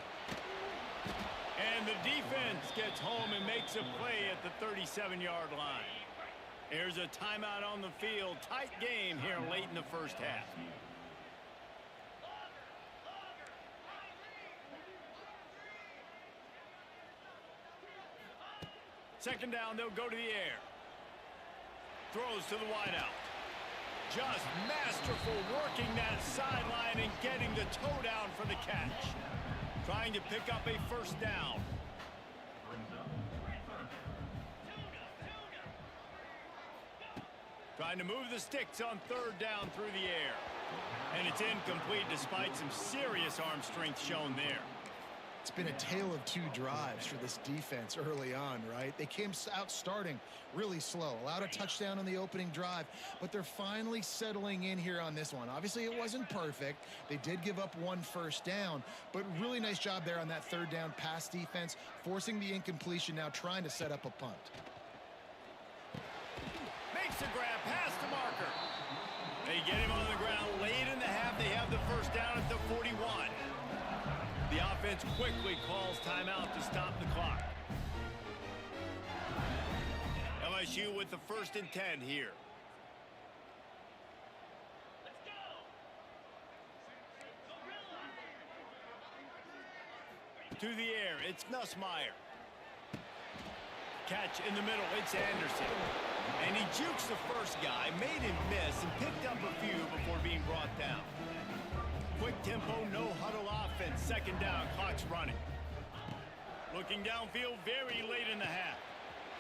And the defense gets home and makes a play at the 37-yard line. There's a timeout on the field. Tight game here late in the first half. Second down, they'll go to the air. Throws to the wideout. Just masterful working that sideline and getting the toe down for the catch. Trying to pick up a first down. Trying to move the sticks on 3rd down through the air. And it's incomplete despite some serious arm strength shown there. It's been a tale of 2 drives for this defense early on, right? They came out starting really slow, allowed a touchdown on the opening drive, but they're finally settling in here on this one. Obviously, it wasn't perfect. They did give up 1 first down, but really nice job there on that 3rd down pass defense, forcing the incompletion, now trying to set up a punt. Makes a grab past the marker. They get him on the ground late in the half. They have the first down at the 41. The offense quickly calls timeout to stop the clock. LSU with the 1st and 10 here. To the air, it's Nussmeier. Catch in the middle, it's Anderson. And he jukes the first guy, made him miss, and picked up a few before being brought down. Quick tempo, no huddle offense. 2nd down, clock's running. Looking downfield very late in the half.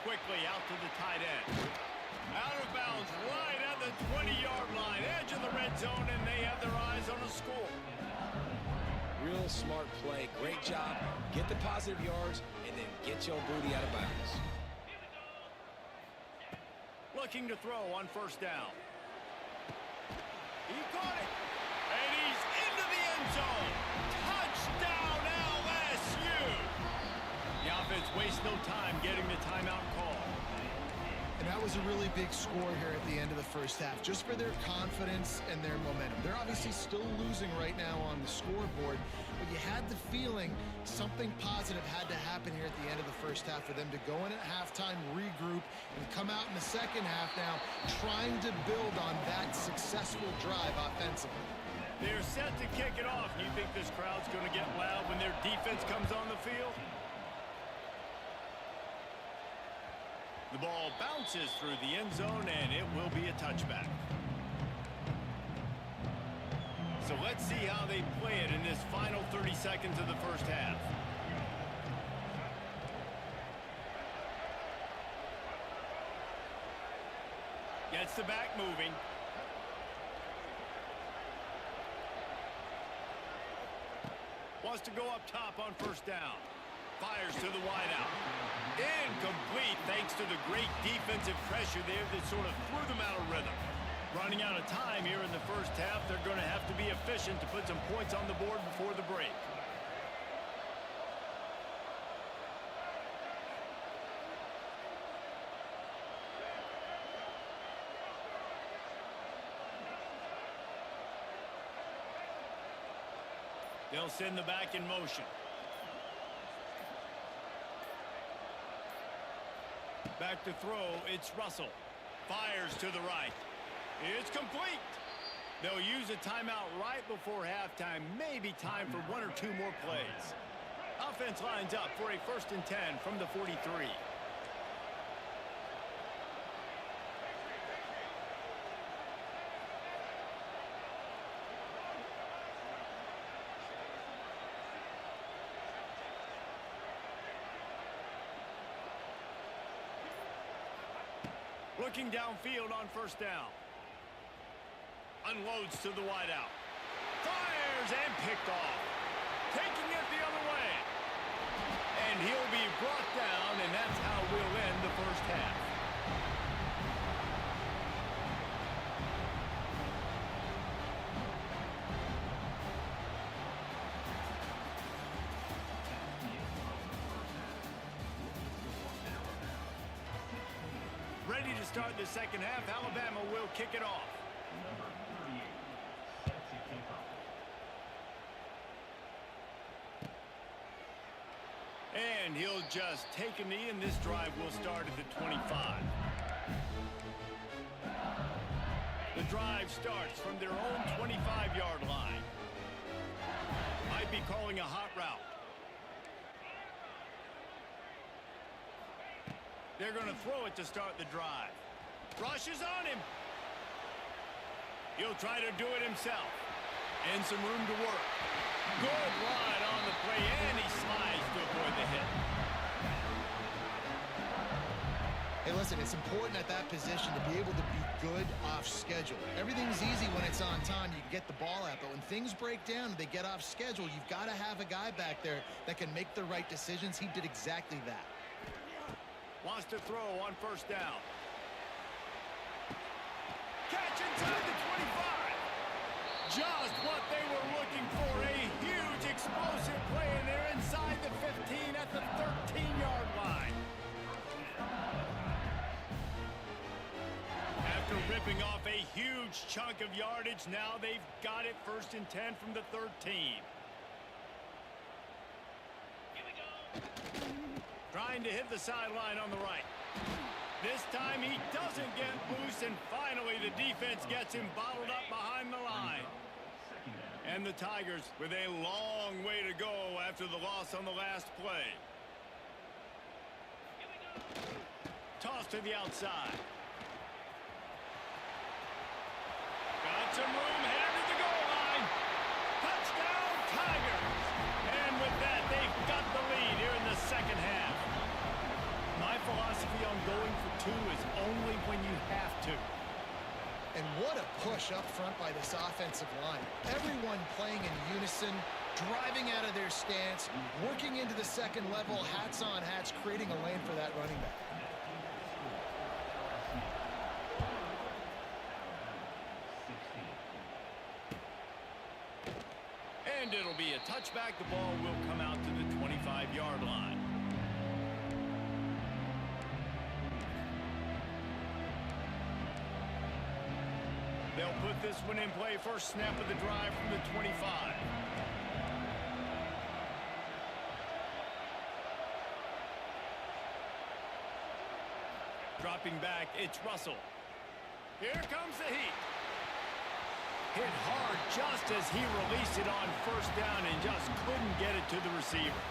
Quickly out to the tight end. Out of bounds right at the 20-yard line. Edge of the red zone, and they have their eyes on a score. Real smart play. Great job. Get the positive yards, and then get your booty out of bounds. Looking to throw on first down. He caught it. And he's into the end zone. Touchdown, LSU. The offense wastes no time getting the timeout call. And that was a really big score here at the end of the first half, just for their confidence and their momentum. They're obviously still losing right now on the scoreboard, but you had the feeling something positive had to happen here at the end of the first half for them to go in at halftime, regroup, and come out in the second half now trying to build on that successful drive offensively. They're set to kick it off. You think this crowd's going to get loud when their defense comes on the field? The ball bounces through the end zone, and it will be a touchback. So let's see how they play it in this final 30 seconds of the first half. Gets the back moving. Wants to go up top on first down. Fires to the wideout. Incomplete thanks to the great defensive pressure there that sort of threw them out of rhythm. Running out of time here in the first half, they're going to have to be efficient to put some points on the board before the break. They'll send the back in motion. Back to throw, it's Russell. Fires to the right. It's complete. They'll use a timeout right before halftime. Maybe time for 1 or 2 more plays. Offense lines up for a 1st and 10 from the 43. Looking downfield on 1st down. Unloads to the wideout. Fires and picked off. Taking it the other way. And he'll be brought down, and that's how we'll end the 1st half. Ready to start the 2nd half. Alabama will kick it off. Number 38 set to kick off. And he'll just take a knee, and this drive will start at the 25. The drive starts from their own 25-yard line. Might be calling a hot route. They're going to throw it to start the drive. Rushes on him. He'll try to do it himself. And some room to work. Good ride on the play, and he slides to avoid the hit. Hey, listen, it's important at that position to be able to be good off schedule. Everything's easy when it's on time. You can get the ball out, but when things break down and they get off schedule, you've got to have a guy back there that can make the right decisions. He did exactly that. Wants to throw on 1st down. Catch inside the 25. Just what they were looking for. A huge explosive play, and they're inside the 15 at the 13-yard line. After ripping off a huge chunk of yardage, now they've got it 1st and 10 from the 13. Trying to hit the sideline on the right. This time he doesn't get loose, and finally the defense gets him bottled up behind the line. And the Tigers with a long way to go after the loss on the last play. Toss to the outside. Got some room, headed to the goal line. Touchdown, Tigers! And with that, they've got the lead here in the 2nd half. My philosophy on going for 2 is only when you have to. And what a push up front by this offensive line. Everyone playing in unison, driving out of their stance, working into the 2nd level, hats on hats, creating a lane for that running back. And it'll be a touchback. The ball will come out to the 25-yard line. They'll put this one in play. 1st snap of the drive from the 25. Dropping back, it's Russell. Here comes the heat. Hit hard just as he released it on 1st down and just couldn't get it to the receiver.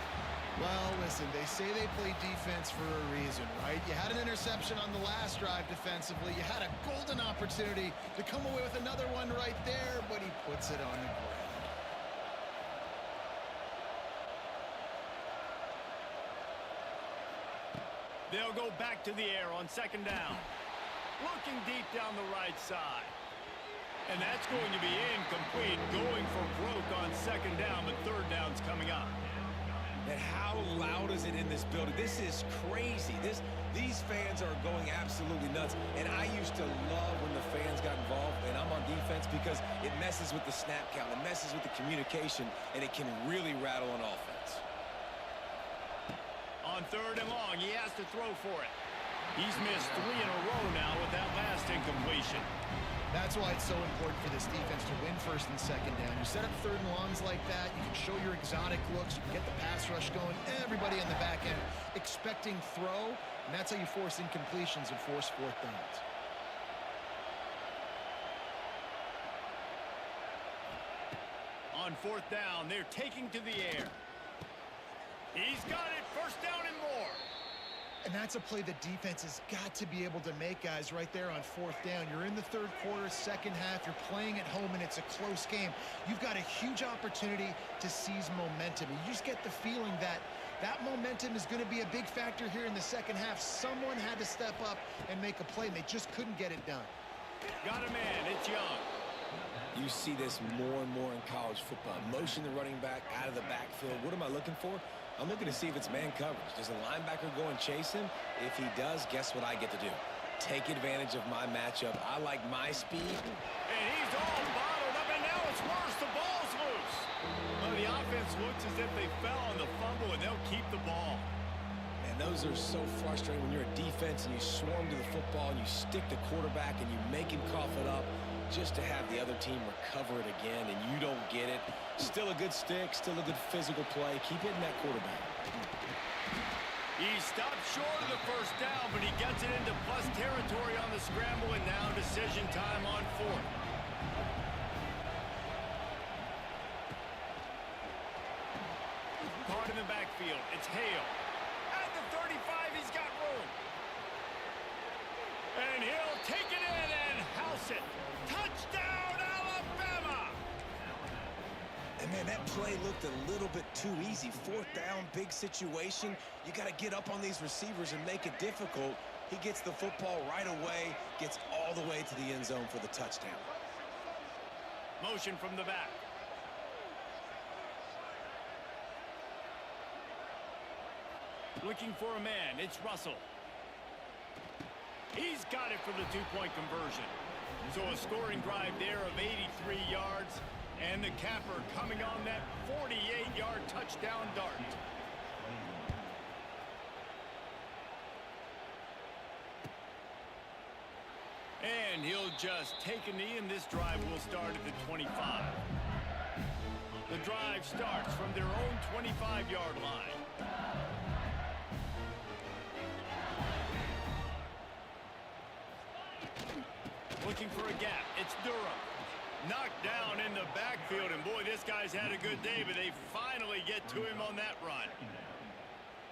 Well, listen, they say they play defense for a reason, right? You had an interception on the last drive defensively. You had a golden opportunity to come away with another one right there, but he puts it on the ground. They'll go back to the air on 2nd down. Looking deep down the right side. And that's going to be incomplete. Going for broke on 2nd down, but 3rd down's coming up. And how loud is it in this building? This is crazy. These fans are going absolutely nuts. And I used to love when the fans got involved, and I'm on defense, because it messes with the snap count. It messes with the communication, and it can really rattle an offense. On 3rd and long, he has to throw for it. He's missed 3 in a row now with that last incompletion. That's why it's so important for this defense to win first and second down. You set up third and longs like that, you can show your exotic looks, you can get the pass rush going, everybody on the back end expecting throw, and that's how you force incompletions and force fourth downs. On fourth down, they're taking to the air. He's got it, first down and more. And that's a play the defense has got to be able to make, guys, right there on fourth down. You're in the third quarter, second half. You're playing at home, and it's a close game. You've got a huge opportunity to seize momentum. You just get the feeling that that momentum is going to be a big factor here in the second half. Someone had to step up and make a play, and they just couldn't get it done. Got a man. It's Young. You see this more and more in college football. Motion the running back out of the backfield. What am I looking for? I'm looking to see if it's man coverage. Does the linebacker go and chase him? If he does, guess what I get to do? Take advantage of my matchup. I like my speed. And he's all bottled up, and now it's worse. The ball's loose. Well, the offense looks as if they fell on the fumble, and they'll keep the ball. Man, those are so frustrating when you're a defense and you swarm to the football and you stick the quarterback and you make him cough it up just to have the other team recover it again, and you don't get it. Still a good stick, still a good physical play. Keep hitting that quarterback. He stopped short of the first down, but he gets it into plus territory on the scramble, and now decision time on fourth. Caught in the backfield. It's Hale. At the 35, he's got room. And he'll take it in and house it. Touchdown, Alabama! And man, that play looked a little bit too easy. Fourth down, big situation. You got to get up on these receivers and make it difficult. He gets the football right away, gets all the way to the end zone for the touchdown. Motion from the back. Looking for a man. It's Russell. He's got it for the two-point conversion. So a scoring drive there of 83 yards. And the capper coming on that 48-yard touchdown dart. And he'll just take a knee, and this drive will start at the 25. The drive starts from their own 25-yard line. Looking for a gap. It's Durham. Knocked down in the backfield, and boy, this guy's had a good day, but they finally get to him on that run.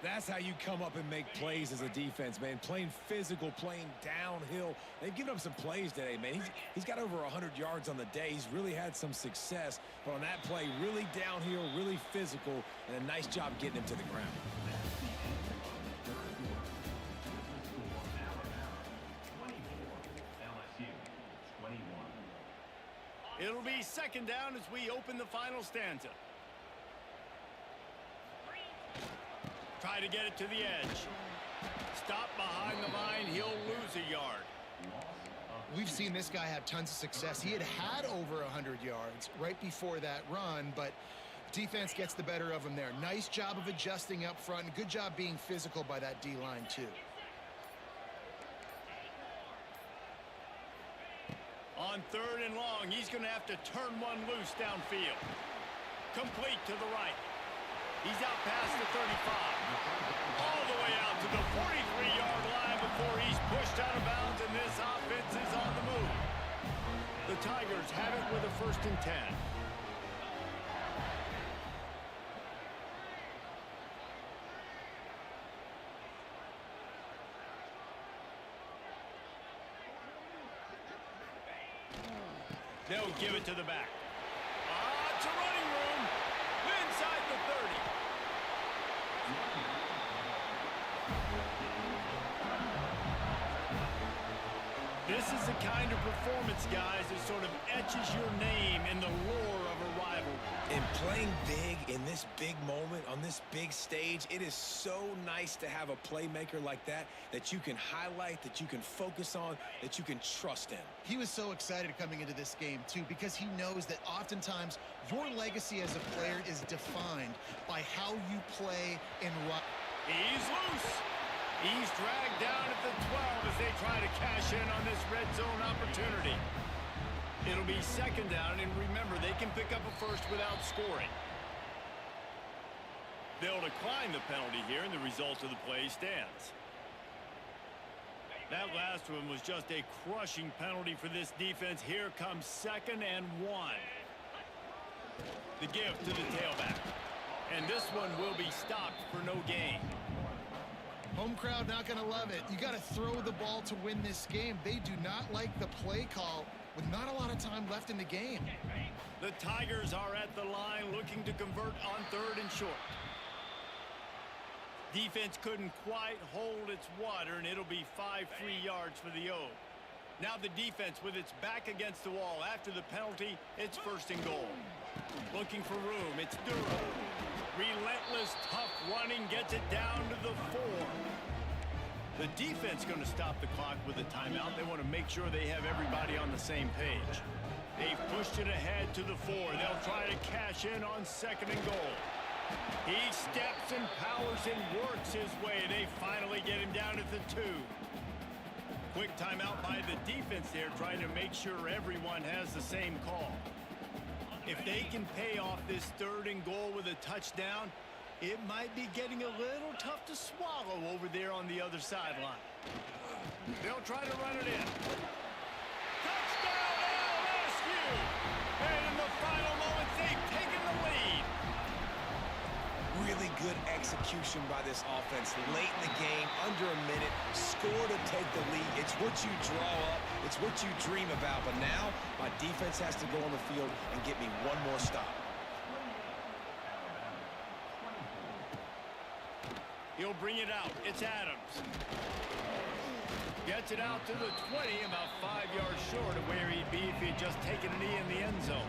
That's how you come up and make plays as a defense, man. Playing physical, playing downhill. They've given up some plays today, man. He's got over 100 yards on the day. He's really had some success. But on that play, really downhill, really physical, and a nice job getting him to the ground. It'll be second down as we open the final stanza. Try to get it to the edge. Stop behind the line. He'll lose a yard. We've seen this guy have tons of success. He had over 100 yards right before that run, but defense gets the better of him there. Nice job of adjusting up front. Good job being physical by that D-line, too. On third and long, he's going to have to turn one loose downfield. Complete to the right. He's out past the 35. All the way out to the 43-yard line before he's pushed out of bounds, and this offense is on the move. The Tigers have it with a 1st and 10. They'll give it to the back. It's a running room inside the 30. This is the kind of performance, guys, that sort of etches your name in the lore of a rivalry. And playing big in this big moment, on this big stage, it is so nice to have a playmaker like that you can highlight, that you can focus on, that you can trust in. He was so excited coming into this game, too, because he knows that oftentimes your legacy as a player is defined by how you play in run. He's loose. He's dragged down at the 12 as they try to cash in on this red zone opportunity. It'll be second down, and remember, they can pick up a first without scoring. They'll decline the penalty here, and the result of the play stands. That last one was just a crushing penalty for this defense. Here comes 2nd and 1. The give to the tailback. And this one will be stopped for no gain. Home crowd not going to love it. You got to throw the ball to win this game. They do not like the play call with not a lot of time left in the game. The Tigers are at the line looking to convert on 3rd and short. Defense couldn't quite hold its water, and it'll be 5 free yards for the O. Now the defense with its back against the wall. After the penalty, it's 1st and goal. Looking for room. It's Durham. Relentless, tough running gets it down to the 4. The defense going to stop the clock with a timeout. They want to make sure they have everybody on the same page. They've pushed it ahead to the 4. They'll try to cash in on 2nd and goal. He steps and powers and works his way. They finally get him down at the 2. Quick timeout by the defense there, trying to make sure everyone has the same call. If they can pay off this 3rd and goal with a touchdown, it might be getting a little tough to swallow over there on the other sideline. They'll try to run it in. Touchdown LSU! And in the final moments, they've taken the lead. Really good execution by this offense late in the game, under a minute, score to take the lead. It's what you draw up, it's what you dream about, but now my defense has to go on the field and get me one more stop. He'll bring it out. It's Adams. Gets it out to the 20, about 5 yards short of where he'd be if he had just taken a knee in the end zone.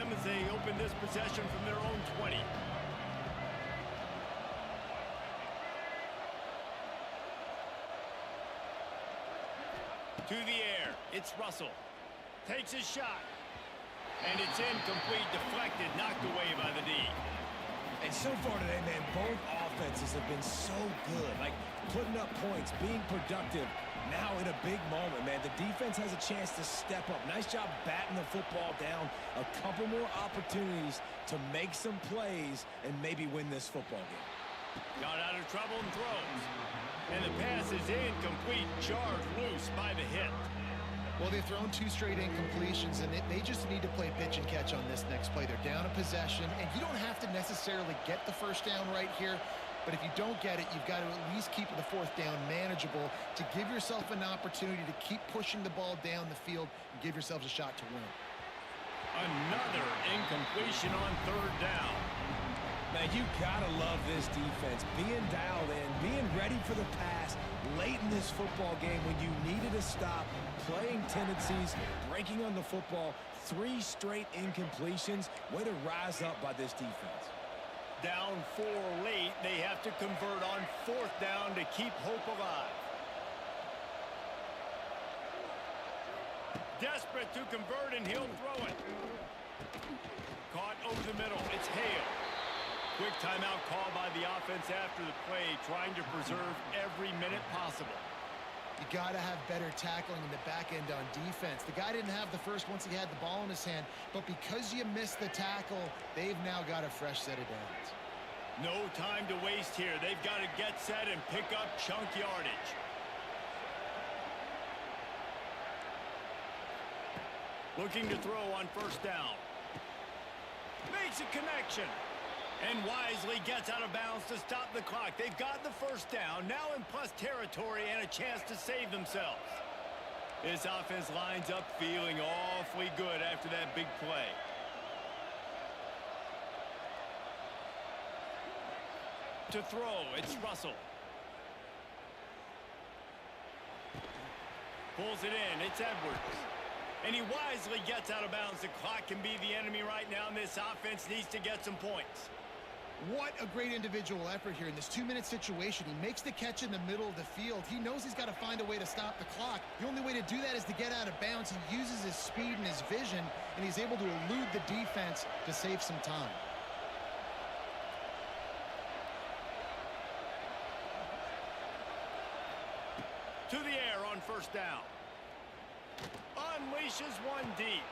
As they open this possession from their own 20. To the air, it's Russell. Takes his shot. And it's incomplete, deflected, knocked away by the D. And so far today, man, both offenses have been so good. Like, putting up points, being productive. Now in a big moment, man, the defense has a chance to step up. Nice job batting the football down. A couple more opportunities to make some plays and maybe win this football game. Got out of trouble and throws. And the pass is incomplete, jarred loose by the hit. Well, they've thrown 2 straight incompletions, and they just need to play pitch and catch on this next play. They're down a possession, and you don't have to necessarily get the first down right here. But if you don't get it, you've got to at least keep the 4th down manageable to give yourself an opportunity to keep pushing the ball down the field and give yourselves a shot to win. Another incompletion on 3rd down. Man, you gotta love this defense. Being dialed in, being ready for the pass late in this football game when you needed a stop, playing tendencies, breaking on the football, 3 straight incompletions. Way to rise up by this defense. Down 4 late, they have to convert on 4th down to keep hope alive. Desperate to convert, and he'll throw it. Caught over the middle. It's Hale. Quick timeout called by the offense after the play, trying to preserve every minute possible. You got to have better tackling in the back end on defense. The guy didn't have the first once he had the ball in his hand, but because you missed the tackle, they've now got a fresh set of downs. No time to waste here. They've got to get set and pick up chunk yardage. Looking to throw on 1st down. Makes a connection. And wisely gets out of bounds to stop the clock. They've got the 1st down, now in plus territory and a chance to save themselves. This offense lines up feeling awfully good after that big play. To throw, it's Russell. Pulls it in, it's Edwards. And he wisely gets out of bounds. The clock can be the enemy right now, and this offense needs to get some points. What a great individual effort here in this 2-minute situation. He makes the catch in the middle of the field. He knows he's got to find a way to stop the clock. The only way to do that is to get out of bounds. He uses his speed and his vision, and he's able to elude the defense to save some time. To the air on first down. Unleashes one deep.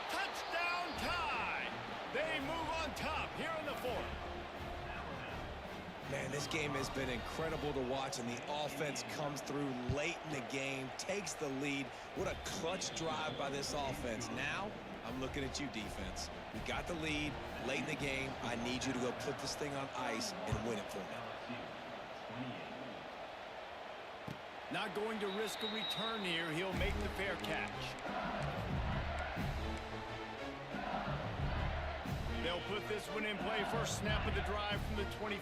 Touchdown tie. They move on top here in the fourth. Man, this game has been incredible to watch, and the offense comes through late in the game, takes the lead. What a clutch drive by this offense. Now, I'm looking at you, defense. We got the lead late in the game. I need you to go put this thing on ice and win it for me. Not going to risk a return here. He'll make the fair catch. They'll put this one in play. First snap of the drive from the 25.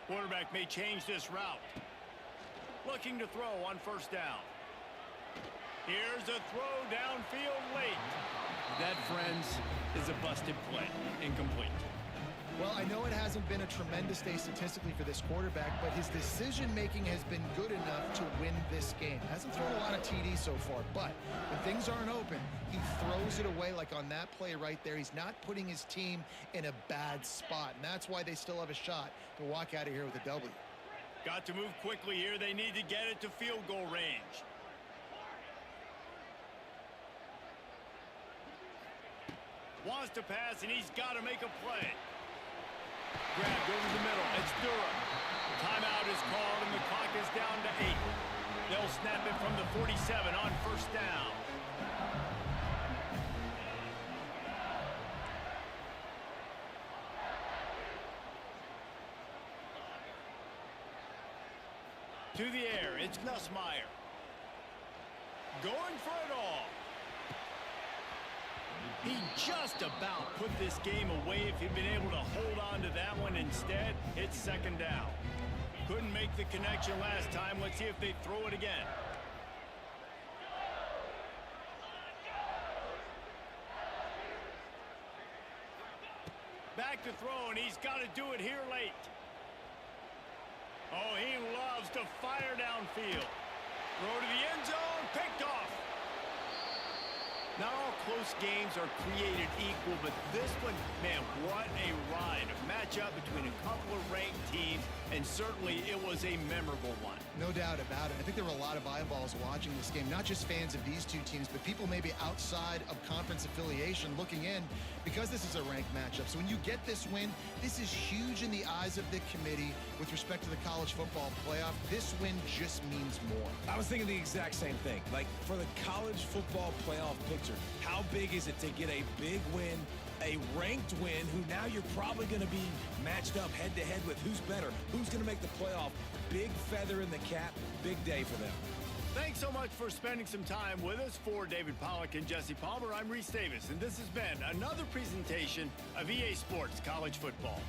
Quarterback may change this route. Looking to throw on first down. Here's a throw downfield late. That, friends, is a busted play. Incomplete. Well, I know it hasn't been a tremendous day statistically for this quarterback, but his decision-making has been good enough to win this game. Hasn't thrown a lot of TDs so far, but when things aren't open, he throws it away like on that play right there. He's not putting his team in a bad spot, and that's why they still have a shot to walk out of here with a W. Got to move quickly here. They need to get it to field goal range. Wants to pass, and he's got to make a play. Grabbed over the middle. It's Durham. Timeout is called, and the clock is down to 8. They'll snap it from the 47 on first down. To the air, it's Nussmeier. Going for it all. He just about put this game away if he'd been able to hold on to that one. Instead, it's second down. Couldn't make the connection last time. Let's see if they throw it again. Back to throw, and he's got to do it here late. Oh, he loves to fire downfield. Throw to the end zone, picked off. Not all close games are created equal, but this one, man, what a ride. A matchup between a couple of ranked teams, and certainly it was a memorable one. No doubt about it. I think there were a lot of eyeballs watching this game, not just fans of these two teams, but people maybe outside of conference affiliation looking in because this is a ranked matchup. So when you get this win, this is huge in the eyes of the committee with respect to the college football playoff. This win just means more. I was thinking the exact same thing. Like, for the college football playoff picture, how big is it to get a big win, a ranked win, who now you're probably going to be matched up head-to-head with who's better, who's going to make the playoff. Big feather in the cap, big day for them. Thanks so much for spending some time with us. For David Pollack and Jesse Palmer, I'm Reese Davis, and this has been another presentation of EA Sports College Football.